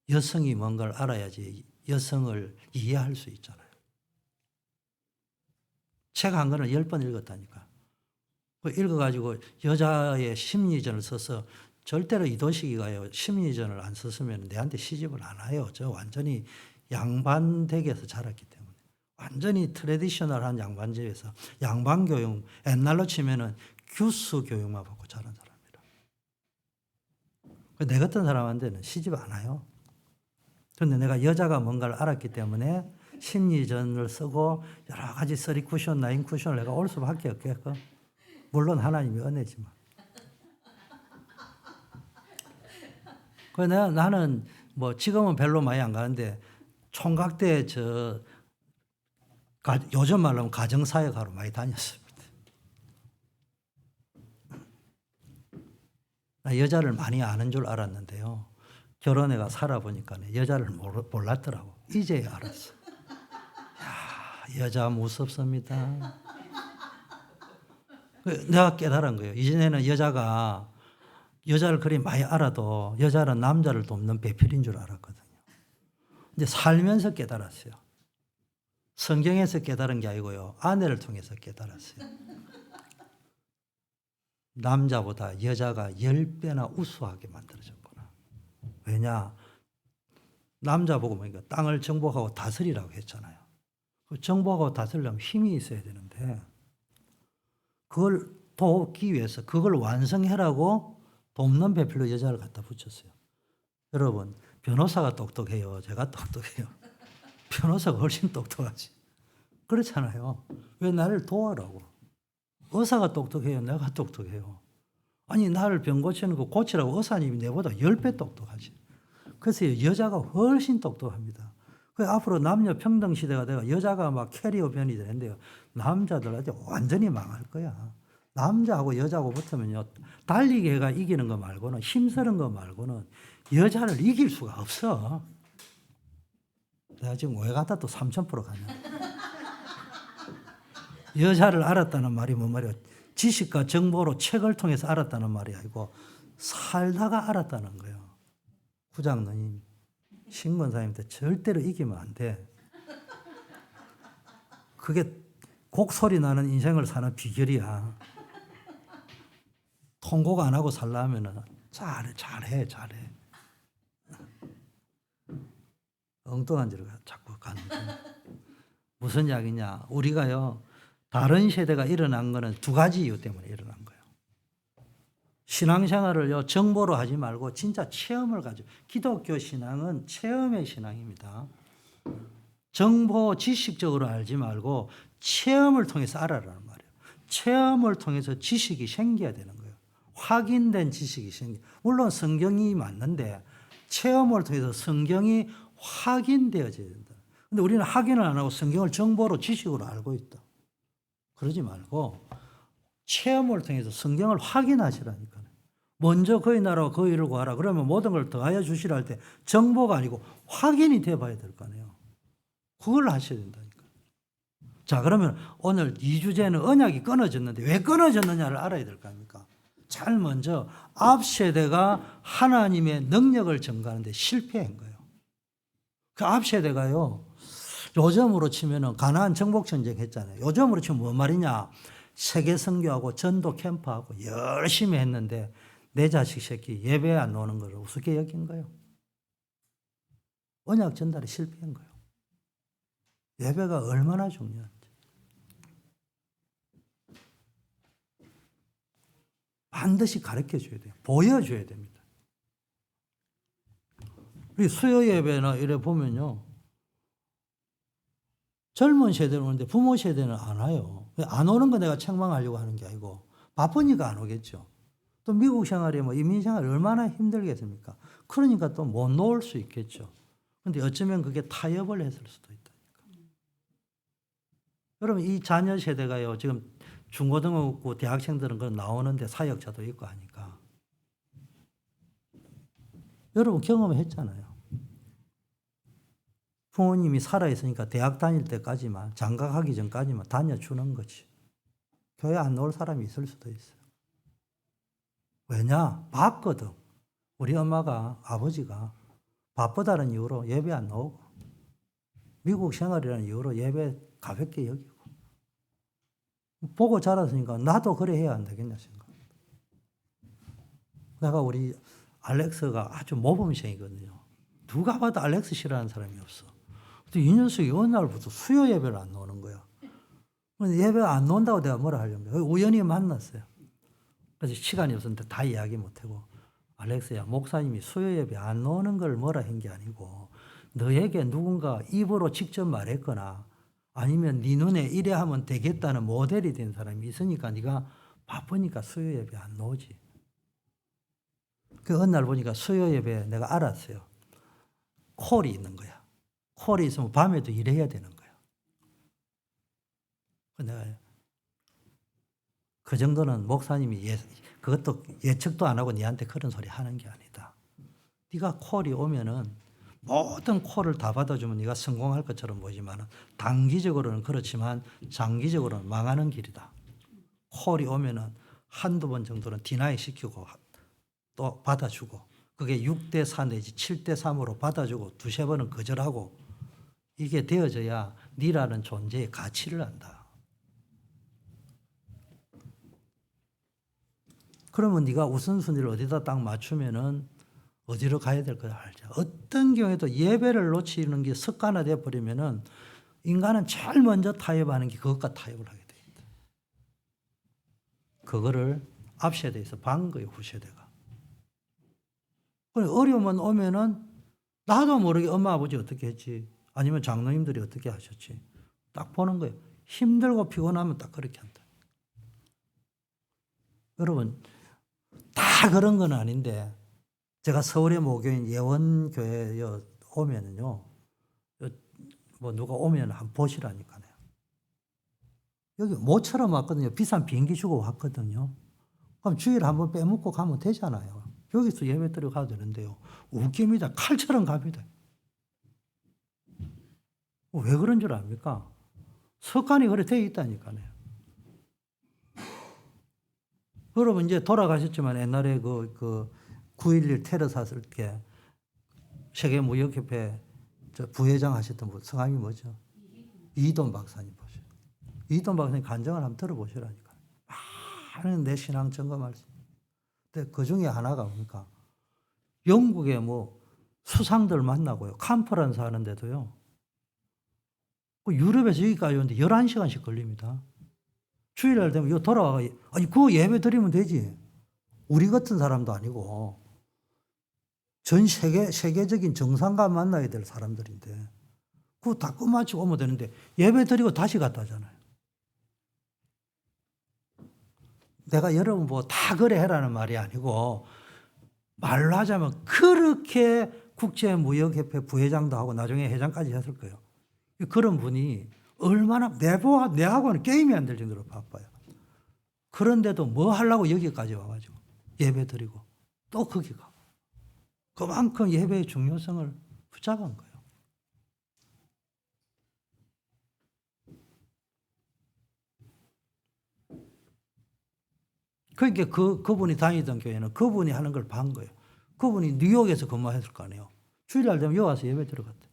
S2: 여성이 뭔가를 알아야지 여성을 이해할 수 있잖아요. 책 한 권을 10번 읽었다니까. 읽어가지고 여자의 심리전을 써서 절대로 이도식이가요. 심리전을 안 썼으면 내한테 시집을 안 와요. 저 완전히 양반댁에서 자랐기 때문에. 완전히 트레디셔널한 양반집에서 양반교육, 옛날로 치면은 규수 교육만 받고 자란 사람이라. 내 같은 사람한테는 시집 안 와요. 그런데 내가 여자가 뭔가를 알았기 때문에 심리전을 쓰고 여러 가지 3쿠션, 9쿠션을 내가 올 수밖에 없겠고. 물론 하나님이 은혜지만. 그래서 나는 뭐 지금은 별로 많이 안 가는데 총각 때 요즘 말로 하면 가정사역하러 많이 다녔습니다. 나 여자를 많이 아는 줄 알았는데요. 결혼해가 살아보니까 여자를 몰랐더라고. 이제야 알았어. 야, 여자 무섭습니다. 내가 깨달은 거예요. 이전에는 여자를 그리 많이 알아도 여자는 남자를 돕는 배필인 줄 알았거든요. 근데 살면서 깨달았어요. 성경에서 깨달은 게 아니고요. 아내를 통해서 깨달았어요. 남자보다 여자가 10배나 우수하게 만들어졌구나. 왜냐? 남자 보고 보니까 땅을 정복하고 다스리라고 했잖아요. 정복하고 다스리려면 힘이 있어야 되는데 그걸 돕기 위해서 그걸 완성해라고 돕는 배필로 여자를 갖다 붙였어요. 여러분, 변호사가 똑똑해요. 제가 똑똑해요. 변호사가 훨씬 똑똑하지. 그렇잖아요. 왜 나를 도와라고. 의사가 똑똑해요. 내가 똑똑해요. 아니 나를 병 고치는 거 고치라고 의사님이 내보다 10배 똑똑하지. 그래서 여자가 훨씬 똑똑합니다. 그래서 앞으로 남녀 평등 시대가 되고 여자가 막 캐리어 변이 되는데요. 남자들한테 완전히 망할 거야. 남자하고 여자하고 붙으면요. 달리기가 이기는 거 말고는 힘쓰는 거 말고는 여자를 이길 수가 없어. 내가 지금 왜 갖다 또 3000% 가냐. 여자를 알았다는 말이 뭔 말이야. 지식과 정보로 책을 통해서 알았다는 말이 아니고 살다가 알았다는 거예요. 구장로님, 신권사님한테 절대로 이기면 안 돼. 그게 곡소리 나는 인생을 사는 비결이야. 통곡 안 하고 살려면 잘해. 엉뚱한 데로 자꾸 가는 거예요. 무슨 이야기냐? 우리가요, 다른 세대가 일어난 거는 두 가지 이유 때문에 일어난 거예요. 신앙생활을요, 정보로 하지 말고 진짜 체험을 가지고. 기독교 신앙은 체험의 신앙입니다. 정보 지식적으로 알지 말고 체험을 통해서 알아라는 말이에요. 체험을 통해서 지식이 생겨야 되는 거예요. 확인된 지식이 생겨. 물론 성경이 맞는데 체험을 통해서 성경이 확인되어져야 된다. 근데 우리는 확인을 안 하고 성경을 정보로 지식으로 알고 있다. 그러지 말고 체험을 통해서 성경을 확인하시라니까요. 먼저 그의 나라와 그의 일을 구하라. 그러면 모든 걸 더하여 주시라 할 때 정보가 아니고 확인이 돼 봐야 될 거 아니에요. 그걸 하셔야 된다니까. 자, 그러면 오늘 이 주제는 언약이 끊어졌는데 왜 끊어졌느냐를 알아야 될 거 아닙니까? 잘 먼저 앞 세대가 하나님의 능력을 증가하는데 실패한 거예요. 그 앞 세대가요, 요즘으로 치면은 가나안 정복 전쟁 했잖아요. 요즘으로 치면 뭔 말이냐? 세계 선교하고 전도 캠프하고 열심히 했는데 내 자식 새끼 예배 안 오는 걸 우습게 여긴 거예요. 언약 전달에 실패한 거예요. 예배가 얼마나 중요한지. 반드시 가르쳐 줘야 돼요. 보여줘야 됩니다. 우리 수요 예배나 이래 보면요, 젊은 세대는 오는데 부모 세대는 안 와요. 안 오는 거 내가 책망하려고 하는 게 아니고 바쁘니까 안 오겠죠. 또 미국 생활이 뭐 이민 생활이 얼마나 힘들겠습니까? 그러니까 또 못 놓을 수 있겠죠. 근데 어쩌면 그게 타협을 했을 수도 있다니까. 여러분, 이 자녀 세대가요, 지금 중고등학교 대학생들은 그 나오는데 사역자도 있고 하니까. 여러분 경험했잖아요. 부모님이 살아있으니까 대학 다닐 때까지만, 장가가기 전까지만 다녀주는 거지. 교회 안 나올 사람이 있을 수도 있어요. 왜냐? 바쁘거든. 우리 엄마가, 아버지가 바쁘다는 이유로 예배 안 나오고, 미국 생활이라는 이유로 예배 가볍게 여기고, 보고 자랐으니까 나도 그래 해야 안 되겠냐 생각. 내가 우리 알렉스가 아주 모범생이거든요. 누가 봐도 알렉스 싫어하는 사람이 없어. 근데 이 녀석이 어느 날부터 수요 예배를 안 나오는 거야. 예배 안 나온다고 내가 뭐라 하려는 거야. 우연히 만났어요. 그래서 시간이 없었는데 다 이야기 못하고, 알렉스야, 목사님이 수요 예배 안 나오는 걸 뭐라 한 게 아니고 너에게 누군가 입으로 직접 말했거나 아니면 네 눈에 이래 하면 되겠다는 모델이 된 사람이 있으니까 네가 바쁘니까 수요 예배 안 나오지. 그 어느 날 보니까 수요 예배 내가 알았어요. 콜이 있는 거야. 콜이 있으면 밤에도 일해야 되는 거야. 내가 그 정도는 목사님이 그것도 예측도 안 하고 니한테 그런 소리 하는 게 아니다. 네가 콜이 오면은 모든 콜을 다 받아주면 네가 성공할 것처럼 보이지만 단기적으로는 그렇지만 장기적으로는 망하는 길이다. 콜이 오면은 한두 번 정도는 디나이 시키고 또 받아주고, 그게 6대4 내지 7대3으로 받아주고 두세 번은 거절하고, 이게 되어져야 네라는 존재의 가치를 안다. 그러면 네가 우선순위를 어디다 딱 맞추면은 어디로 가야 될 걸 알죠. 어떤 경우에도 예배를 놓치는 게 습관화되어 버리면은 인간은 제일 먼저 타협하는 게 그것과 타협을 하게 돼 있다. 그거를 앞 세대에서 반 거예요, 후 세대가. 어려움은 오면은 나도 모르게 엄마 아버지 어떻게 했지, 아니면 장로님들이 어떻게 하셨지, 딱 보는 거예요. 힘들고 피곤하면 딱 그렇게 한다. 여러분, 다 그런 건 아닌데 제가 서울의 모교인 예원교회에 오면은요, 뭐 누가 오면 한번 보시라니까요. 여기 모처럼 왔거든요. 비싼 비행기 주고 왔거든요. 그럼 주일에 한번 빼먹고 가면 되잖아요. 여기서 예배 드리고 가도 되는데요. 웃깁니다. 칼처럼 갑니다. 왜 그런 줄 압니까? 습관이 그래 돼 있다니까요. 여러분 이제 돌아가셨지만 옛날에 그 9.11 테러 샀을 때 세계무역협회 부회장 하셨던 분 성함이 뭐죠? 이돈 박사님 보세요. 이돈 박사님 간증을 한번 들어보시라니까. 많은 내 신앙 점검할 수. 근데 그 중에 하나가 뭡니까? 영국에 뭐 수상들 만나고요. 컨퍼런스 하는데도요. 그 유럽에서 여기까지 오는데 11시간씩 걸립니다. 주일날 되면 이거 돌아와가 아니 그거 예배 드리면 되지. 우리 같은 사람도 아니고 전 세계적인 정상과 만나야 될 사람들인데 그거 다 끝마치고 오면 되는데 예배 드리고 다시 갔다 하잖아요. 내가 여러분 보고 다 그래 해라는 말이 아니고 말로 하자면 그렇게 국제무역협회 부회장도 하고 나중에 회장까지 했을 거예요. 그런 분이 얼마나 내하고는 게임이 안 될 정도로 바빠요. 그런데도 뭐 하려고 여기까지 와가지고 예배 드리고 또 거기 가고 그만큼 예배의 중요성을 붙잡은 거예요. 그러니까 그분이 다니던 교회는 그분이 하는 걸 본 거예요. 그분이 뉴욕에서 근무했을 거 아니에요. 주일날 되면 여기 와서 예배 들어갔대.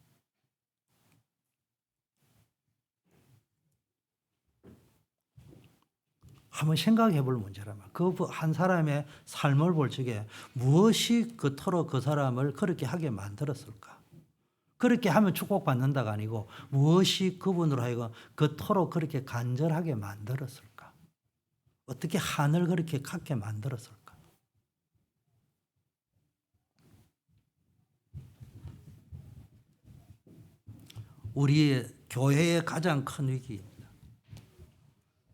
S2: 한번 생각해 볼 문제라면 그 한 사람의 삶을 볼 적에 무엇이 그토록 그 사람을 그렇게 하게 만들었을까? 그렇게 하면 축복받는다가 아니고 무엇이 그분으로 하여금 그토록 그렇게 간절하게 만들었을까? 어떻게 한을 그렇게 갖게 만들었을까? 우리 교회의 가장 큰 위기입니다.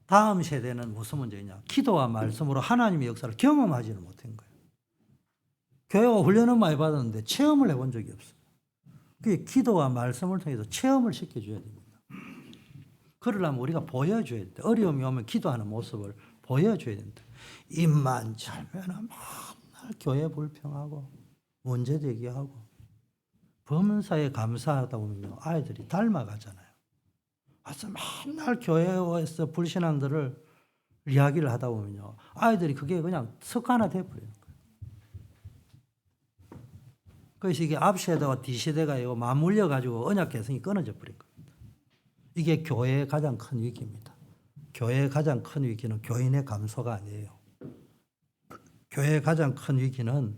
S2: 다음 세대는 무슨 문제냐? 기도와 말씀으로 하나님의 역사를 경험하지는 못한 거예요. 교회가 훈련은 많이 받았는데 체험을 해본 적이 없어요. 그게 기도와 말씀을 통해서 체험을 시켜줘야 됩니다. 그러려면 우리가 보여줘야 돼. 어려움이 오면 기도하는 모습을 보여줘야 된다. 입만 잘면 맨날 교회 불평하고 문제제기하고 범사에 감사하다 보면 아이들이 닮아가잖아요. 와서 맨날 교회에서 불신앙들을 이야기를 하다 보면요. 아이들이 그게 그냥 습관화 돼버리는 거예요. 그래서 이게 앞세대와 뒤세대가 맞물려가지고 언약 개성이 끊어져 버린 겁니다. 이게 교회의 가장 큰 위기입니다. 교회의 가장 큰 위기는 교인의 감소가 아니에요. 교회의 가장 큰 위기는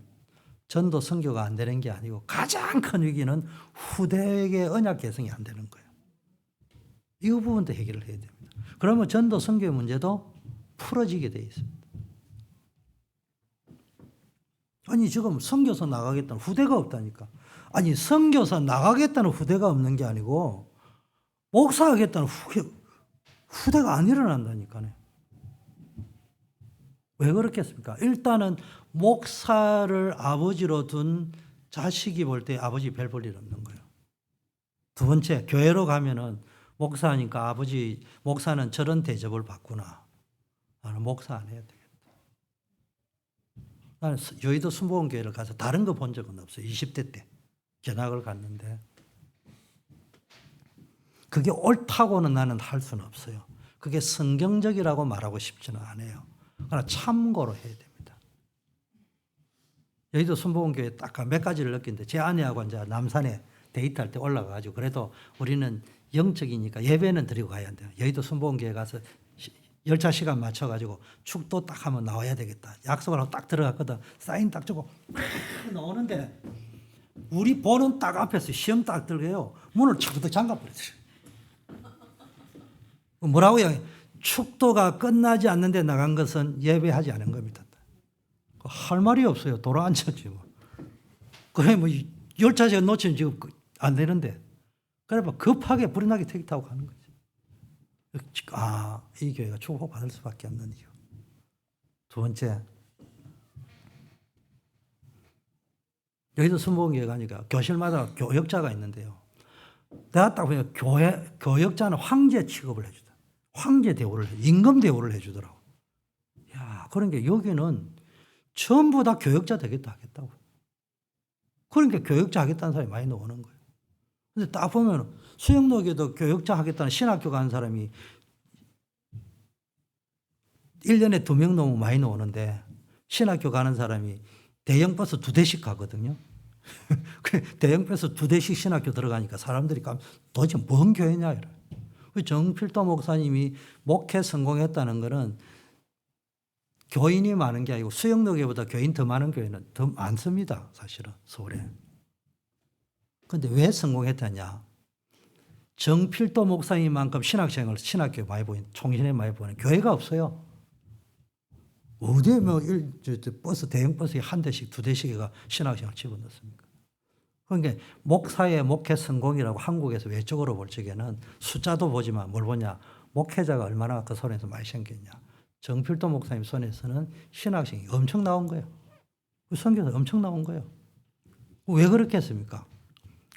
S2: 전도 선교가 안 되는 게 아니고 가장 큰 위기는 후대에게 언약 개성이 안 되는 거예요. 이 부분도 해결을 해야 됩니다. 그러면 전도 선교의 문제도 풀어지게 되어 있습니다. 아니 지금 선교사 나가겠다는 후대가 없다니까. 아니 선교사 나가겠다는 후대가 없는 게 아니고 목사하겠다는 후대가 안 일어난다니까요. 왜 그렇겠습니까? 일단은 목사를 아버지로 둔 자식이 볼 때 아버지 별 볼 일 없는 거예요. 두 번째, 교회로 가면은 목사니까 목사는 저런 대접을 받구나. 나는 목사 안 해야 되겠다. 나는 여의도 순복음교회를 가서 다른 거 본 적은 없어요. 20대 때 견학을 갔는데 그게 옳다고는 나는 할 수는 없어요. 그게 성경적이라고 말하고 싶지는 않아요. 그러나 참고로 해야 됩니다. 여의도 순복음교회 딱 몇 가지를 느꼈는데 제 아내하고 이제 남산에 데이트할 때 올라가가지고 그래도 우리는 영적이니까 예배는 드리고 가야 한대요. 여의도 순복음교회 가서 열차 시간 맞춰가지고 축도 딱 하면 나와야 되겠다. 약속을 하고 딱 들어갔거든. 사인 딱 주고 나오는데 우리 보는 딱 앞에서 시험 딱 들게요. 문을 차고도 잠가버렸어요. 뭐라고요? 축도가 끝나지 않는데 나간 것은 예배하지 않은 겁니다. 할 말이 없어요. 돌아앉았지 뭐. 그래 뭐 열차 시간 놓치면 지금 안 되는데. 그래 봐 급하게 불이 나게 택시 타고 가는 거지. 이 교회가 축복받을 수밖에 없는 이유. 두 번째, 여기도 순복음교회 가니까 교실마다 교역자가 있는데요. 내가 딱 보니까 교역자는 황제 취급을 해주다. 황제 대우를 임금 대우를 해주더라고. 야, 그러니까 여기는 전부 다 교역자 되겠다 하겠다고. 그러니까 교역자 하겠다는 사람이 많이 나오는 거예요. 근데 딱 보면 수영록에도 교역자 하겠다는 신학교 가는 사람이 1년에 2명 너무 많이 나오는데 신학교 가는 사람이 대형버스 2대씩 가거든요. 대형버스 2대씩 신학교 들어가니까 사람들이 도대체 뭔 교회냐 이래. 정필도 목사님이 목회 성공했다는 것은 교인이 많은 게 아니고 수영록에보다 교인 더 많은 교회는 더 많습니다. 사실은 서울에. 근데 왜 성공했느냐? 정필도 목사님만큼 신학교에 많이 보인, 총신에 많이 보이는 교회가 없어요. 어디에 뭐 버스, 대형 버스에 한 대씩, 두 대씩가 신학생을 집어넣습니까? 그러니까 목사의 목회 성공이라고 한국에서 외적으로 볼 적에는 숫자도 보지만 뭘 보냐? 목회자가 얼마나 그 손에서 많이 생겼냐? 정필도 목사님 손에서는 신학생이 엄청 나온 거예요. 선교사 엄청 나온 거예요. 왜 그렇게 했습니까?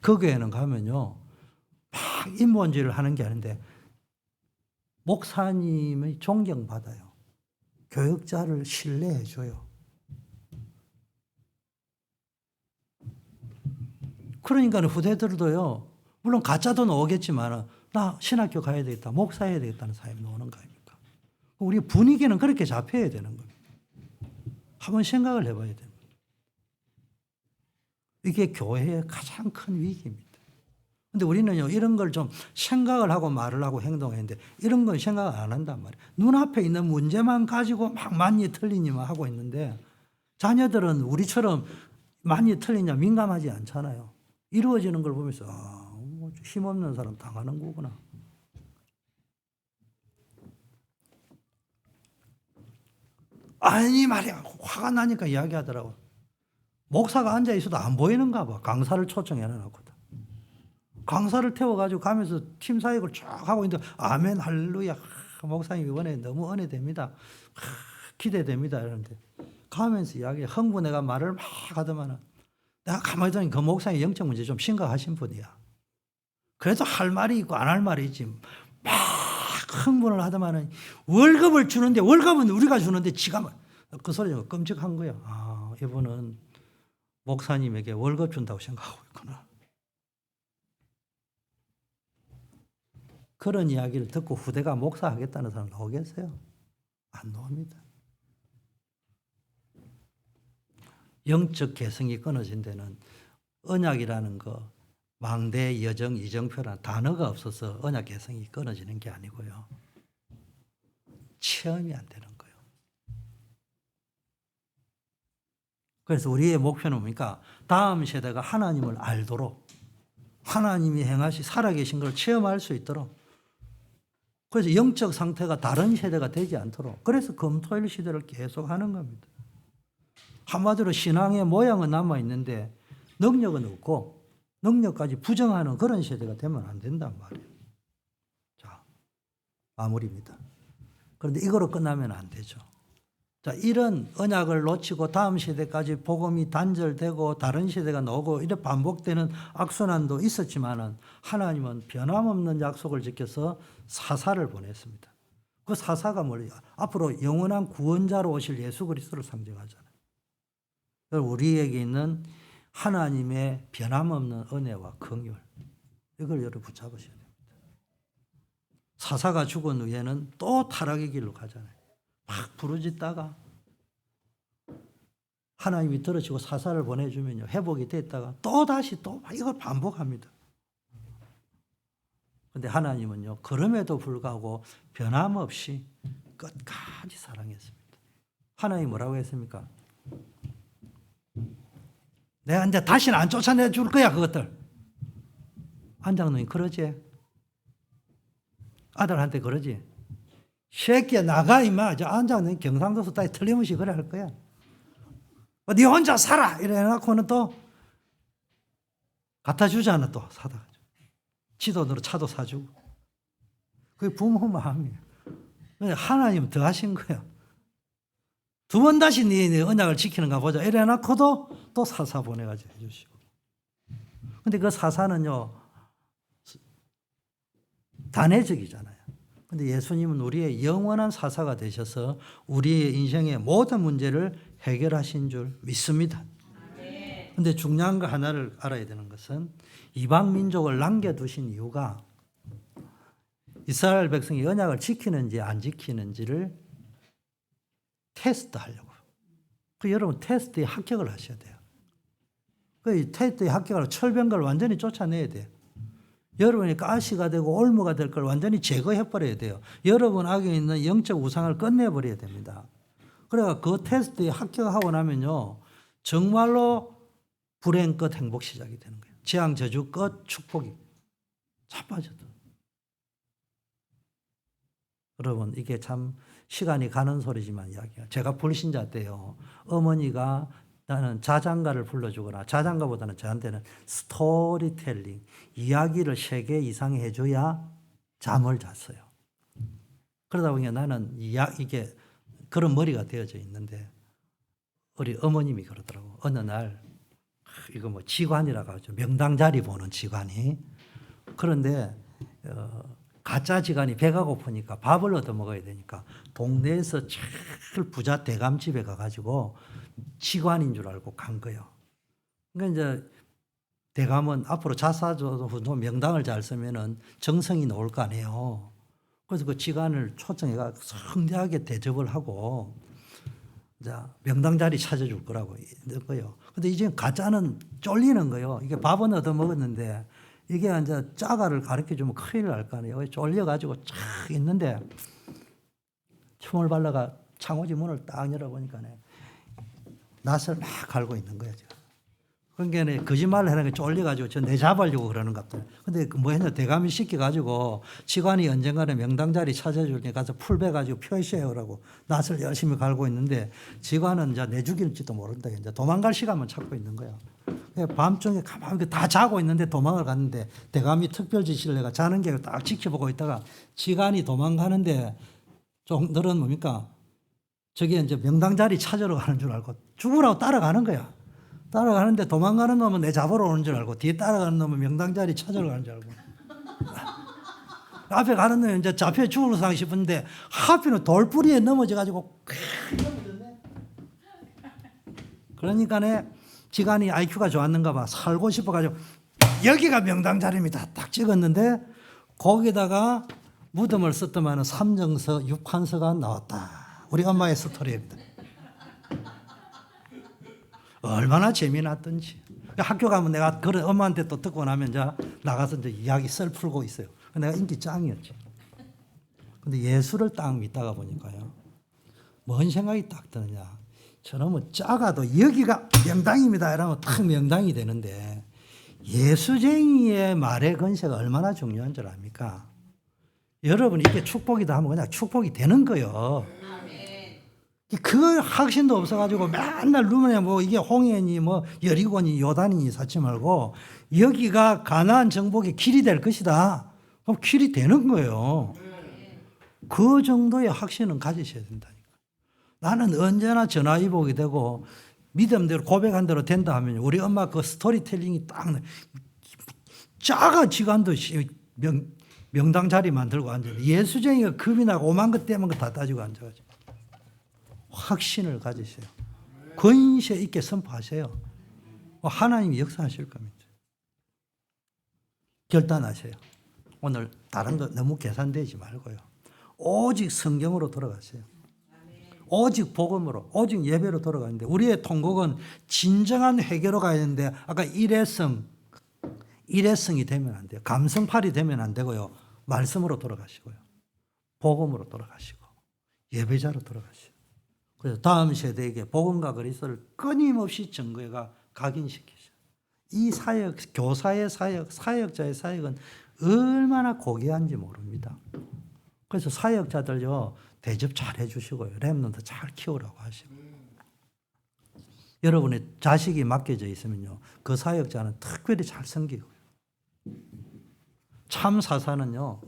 S2: 그 교회는 가면요, 막 인본주의를 하는 게 아닌데 목사님의 존경받아요. 교역자를 신뢰해줘요. 그러니까 후대들도요, 물론 가짜도 나오겠지만 나 신학교 가야 되겠다, 목사해야 되겠다는 사람이 나오는 거 아닙니까? 우리 분위기는 그렇게 잡혀야 되는 겁니다. 한번 생각을 해봐야 됩니다. 이게 교회의 가장 큰 위기입니다. 근데 우리는요, 이런 걸 좀 생각을 하고 말을 하고 행동했는데 이런 건 생각을 안 한단 말이에요. 눈앞에 있는 문제만 가지고 막 맞니 틀리니만 하고 있는데 자녀들은 우리처럼 맞니 틀리냐 민감하지 않잖아요. 이루어지는 걸 보면서 뭐 힘없는 사람 당하는 거구나. 아니 말이야, 화가 나니까 이야기하더라고. 목사가 앉아 있어도 안 보이는가 봐. 강사를 초청해 놔놓거든. 강사를 태워가지고 가면서 팀 사역을 쫙 하고 있는데 아멘 할렐루야, 목사님 이번에 너무 은혜됩니다, 기대됩니다 이러는데 가면서 이야기 흥분해가 말을 막 하더만은 내가 가만히 있더니 그 목사님 영적 문제 좀 심각하신 분이야. 그래도 할 말이 있고 안 할 말이 있지. 막 흥분을 하더만은 월급을 주는데, 월급은 우리가 주는데 지가 그 소리 좀 끔찍한 거야. 아, 이분은 목사님에게 월급 준다고 생각하고 있구나. 그런 이야기를 듣고 후대가 목사하겠다는 사람 나오겠어요? 안 나옵니다. 영적 개성이 끊어진 데는 언약이라는 거, 망대, 여정, 이정표라는 단어가 없어서 언약 개성이 끊어지는 게 아니고요. 체험이 안 되는 거예요. 그래서 우리의 목표는 뭡니까? 다음 세대가 하나님을 알도록, 하나님이 행하시 살아계신 걸 체험할 수 있도록, 그래서 영적 상태가 다른 세대가 되지 않도록, 그래서 금토일 시대를 계속 하는 겁니다. 한마디로 신앙의 모양은 남아있는데 능력은 없고 능력까지 부정하는 그런 세대가 되면 안 된단 말이에요. 자, 마무리입니다. 그런데 이거로 끝나면 안 되죠. 자, 이런 언약을 놓치고 다음 세대까지 복음이 단절되고 다른 세대가 나오고 이렇게 반복되는 악순환도 있었지만은 하나님은 변함없는 약속을 지켜서 사사를 보냈습니다. 그 사사가 뭐예요? 앞으로 영원한 구원자로 오실 예수 그리스도를 상징하잖아요. 우리에게 있는 하나님의 변함없는 은혜와 긍휼, 이걸 여러분 붙잡으셔야 됩니다. 사사가 죽은 후에는 또 타락의 길로 가잖아요. 막 부르짖다가 하나님이 들으시고 사사를 보내주면요, 회복이 됐다가 또 다시 또 이걸 반복합니다. 그런데 하나님은요, 그럼에도 불구하고 변함없이 끝까지 사랑했습니다. 하나님이 뭐라고 했습니까? 내가 이제 다시는 안 쫓아내 줄 거야, 그것들. 안장로님 그러지? 아들한테 그러지? 새끼야 나가 임마. 저 안장로님 경상도서 따위 틀림없이 그래 할 거야. 네 혼자 살아 이래 해놓고는 또 갖다 주잖아. 또 사다 가지고 지도로 차도 사주고. 그게 부모 마음이에요. 하나님 더 하신 거야. 두 번 다시 네 언약을 지키는가 보자 이래 해놓고도 또 사사 보내가지고 해주시고. 근데 그 사사는요 단회적이잖아요. 근데 예수님은 우리의 영원한 사사가 되셔서 우리의 인생의 모든 문제를 해결하신 줄 믿습니다. 근데 중요한 거 하나를 알아야 되는 것은 이방 민족을 남겨두신 이유가 이스라엘 백성이 언약을 지키는지 안 지키는지를 테스트하려고. 그 여러분 테스트에 합격을 하셔야 돼요. 그 테스트에 합격하려고 철병걸 완전히 쫓아내야 돼요. 여러분이 가시가 되고 올무가 될 걸 완전히 제거해버려야 돼요. 여러분 안에 있는 영적 우상을 끝내버려야 됩니다. 그래서 그 테스트에 합격하고 나면요 정말로 불행 끝 행복 시작이 되는 거예요. 재앙 저주 끝 축복이 자빠져도. 여러분 이게 참 시간이 가는 소리지만 이야기야. 제가 불신자 때요. 어머니가 나는 자장가를 불러주거나 자장가보다는 저한테는 스토리텔링 이야기를 3개 이상 해줘야 잠을 잤어요. 그러다 보니까 나는 이게 그런 머리가 되어져 있는데 우리 어머님이 그러더라고. 어느 날 이거 뭐 지관이라고 하죠. 명당 자리 보는 지관이. 그런데 가짜 지관이 배가 고프니까 밥을 얻어 먹어야 되니까 동네에서 제일 부자 대감집에 가가지고 지관인 줄 알고 간 거예요. 그러니까 이제 대감은 앞으로 자사조 명당을 잘 쓰면은 정성이 나올 거 아니에요. 그래서 그 지관을 초청해가 성대하게 대접을 하고 이제 명당 자리 찾아줄 거라고 이런 거예요. 근데 이제 가짜는 쫄리는 거예요. 이게 밥은 얻어 먹었는데 이게 이제 짜가를 가르쳐 주면 큰일 날 거 아니에요. 쫄려가지고 쫙 있는데 춤을 발라가 창호지 문을 딱 열어보니까 낯을 막 갈고 있는 거예요. 그러니까 거짓말을 하는 게 쫄려가지고 저 내잡으려고 그러는 것 같아요. 근데 뭐 했냐, 대감이 시켜가지고 직관이 언젠가는 명당 자리 찾아줄 테니까 가서 풀 베가지고 표시해오라고 낯을 열심히 갈고 있는데 직관은 이제 내 죽일지도 모른다. 이제 도망갈 시간만 찾고 있는 거야. 밤중에 가만히 다 자고 있는데 도망을 갔는데 대감이 특별 지시를 내가 자는 게 딱 지켜보고 있다가 직관이 도망가는데 좀들은 뭡니까? 저기 이제 명당 자리 찾으러 가는 줄 알고 죽으라고 따라가는 거야. 따라가는데 도망가는 놈은 내 잡으러 오는 줄 알고 뒤에 따라가는 놈은 명당 자리 찾으러 가는 줄 알고 앞에 가는 놈은 이제 잡혀 죽을 상 싶은데 하필은 돌뿌리에 넘어져가지고 넘어졌네. 그러니까 지간이 IQ가 좋았는가 봐. 살고 싶어가지고 여기가 명당 자리입니다. 딱 찍었는데 거기다가 무덤을 썼더만 삼정서 6환서가 나왔다. 우리 엄마의 스토리입니다. 얼마나 재미났던지. 학교 가면 내가 그런 엄마한테 또 듣고 나면 이제 나가서 이제 이야기 썰 풀고 있어요. 내가 인기 짱이었지. 근데 예수를 딱 믿다가 보니까요. 뭔 생각이 딱 드느냐. 저놈은 작아도 여기가 명당입니다. 이러면 딱 명당이 되는데 예수쟁이의 말의 건세가 얼마나 중요한 줄 압니까? 여러분 이게 축복이다 하면 그냥 축복이 되는 거예요. 그 확신도 없어가지고 맨날 누구냐 뭐 이게 홍해니 뭐 여리고니 요단이니 사치 말고 여기가 가나안 정복의 길이 될 것이다. 그럼 길이 되는 거예요. 그 정도의 확신은 가지셔야 된다니까. 나는 언제나 전화위복이 되고 믿음대로 고백한 대로 된다 하면 우리 엄마 그 스토리텔링이 딱 작아 지간도 명당 자리 만들고 앉아. 예수쟁이가 겁이 나고 오만 것 때문에 다 따지고 앉아가지고. 확신을 가지세요. 권세 있게 선포하세요. 하나님이 역사하실 겁니다. 결단하세요. 오늘 다른 거 너무 계산되지 말고요. 오직 성경으로 돌아가세요. 오직 복음으로, 오직 예배로 돌아가는데 우리의 통곡은 진정한 회개로 가야 되는데 아까 일회성이 되면 안 돼요. 감성팔이 되면 안 되고요. 말씀으로 돌아가시고요. 복음으로 돌아가시고 예배자로 돌아가시고 그래서 다음 세대에게 복음과 그리스도를 끊임없이 증거해가 각인시키죠. 이 사역, 교사의 사역, 사역자의 사역은 얼마나 고귀한지 모릅니다. 그래서 사역자들요 대접 잘 해주시고요. 렘넌트 잘 키우라고 하시고 여러분의 자식이 맡겨져 있으면요 그 사역자는 특별히 잘 섬기고요. 참 사사는요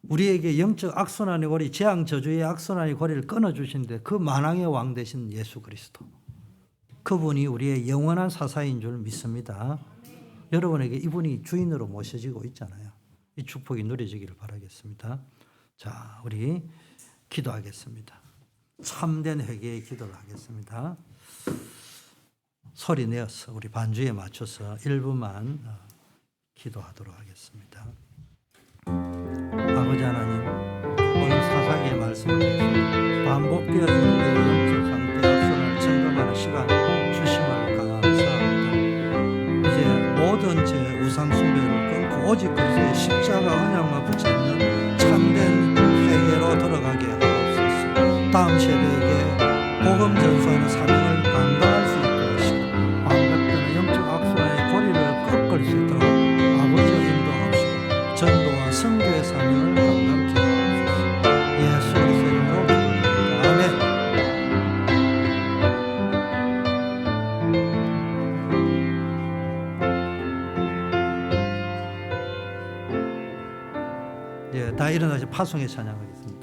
S2: 우리에게 영적 악순환의 고리, 재앙 저주의 악순환의 고리를 끊어주신데 그 만왕의 왕 되신 예수 그리스도. 그분이 우리의 영원한 사사인 줄 믿습니다. 여러분에게 이분이 주인으로 모셔지고 있잖아요. 이 축복이 누려지기를 바라겠습니다. 자, 우리 기도하겠습니다. 참된 회개의 기도를 하겠습니다. 소리 내어서 우리 반주에 맞춰서 1분만 기도하도록 하겠습니다. 아버지 하나님, 오늘 사사기의 말씀을 통해서 반복되어지는 그 영적 상태 악순환을 점검하는 시간 주심을 감사합니다. 이제 모든 제 우상 숭배를 끊고 오직 그리스도의 십자가 언약만 붙잡는 참된 회개로 돌아가게 하옵소서. 다음 세대에게 복음 전수하는 사명을 감당할 수 있게 하시고 반복되는 영적 악순환의 고리를 꺾을 수 다 일어나서 파송의 찬양하겠습니다.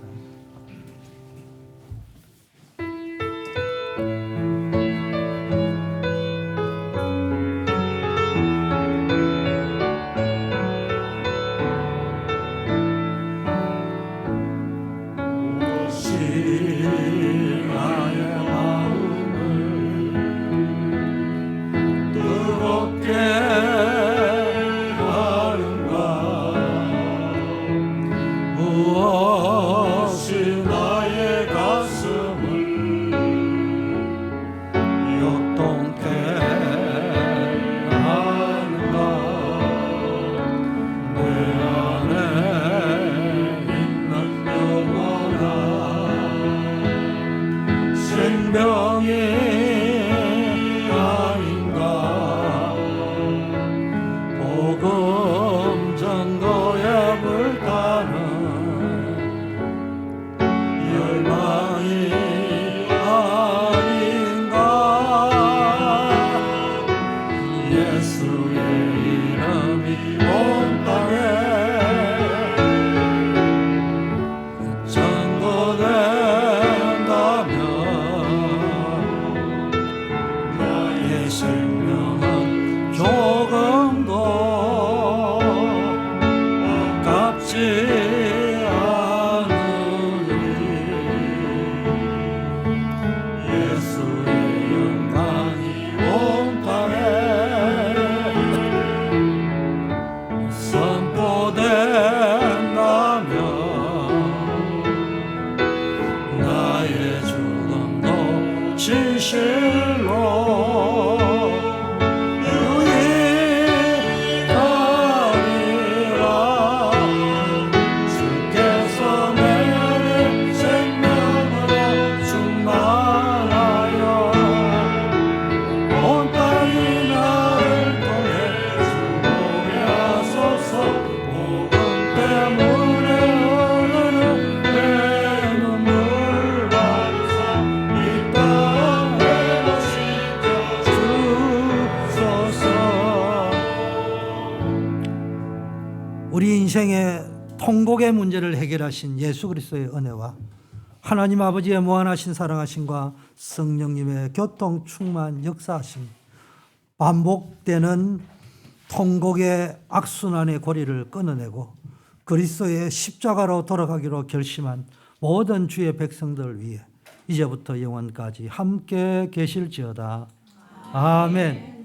S3: 무엇이 나의 가슴을
S2: 역동케 하는가 내 안에 있는 영원한 생명이 아닌가 복음 전도에 불타는 열망이 아닌가 예수의 이름이 온 땅에 전도된다면 나의 생명은 조금도 아깝지 않으리 예수의 영광이 온 땅에 선포된다면 나의 죽음도 진실로 유익하리라 주께서 내 안에 생명으로 충만하여 온 땅이 나를 통해 주목해 하소서 복음 때문에 흐르는 내 눈물 받으사 이 땅에 오시켜 주소서. 우리 인생의 통곡의 문제를 해결하신 예수 그리스도의 은혜와 하나님 아버지의 무한하신 사랑하심과 성령님의 교통 충만 역사하심, 반복되는 통곡의 악순환의 고리를 끊어내고 그리스도의 십자가로 돌아가기로 결심한 모든 주의 백성들을 위해 이제부터 영원까지 함께 계실지어다. 아멘.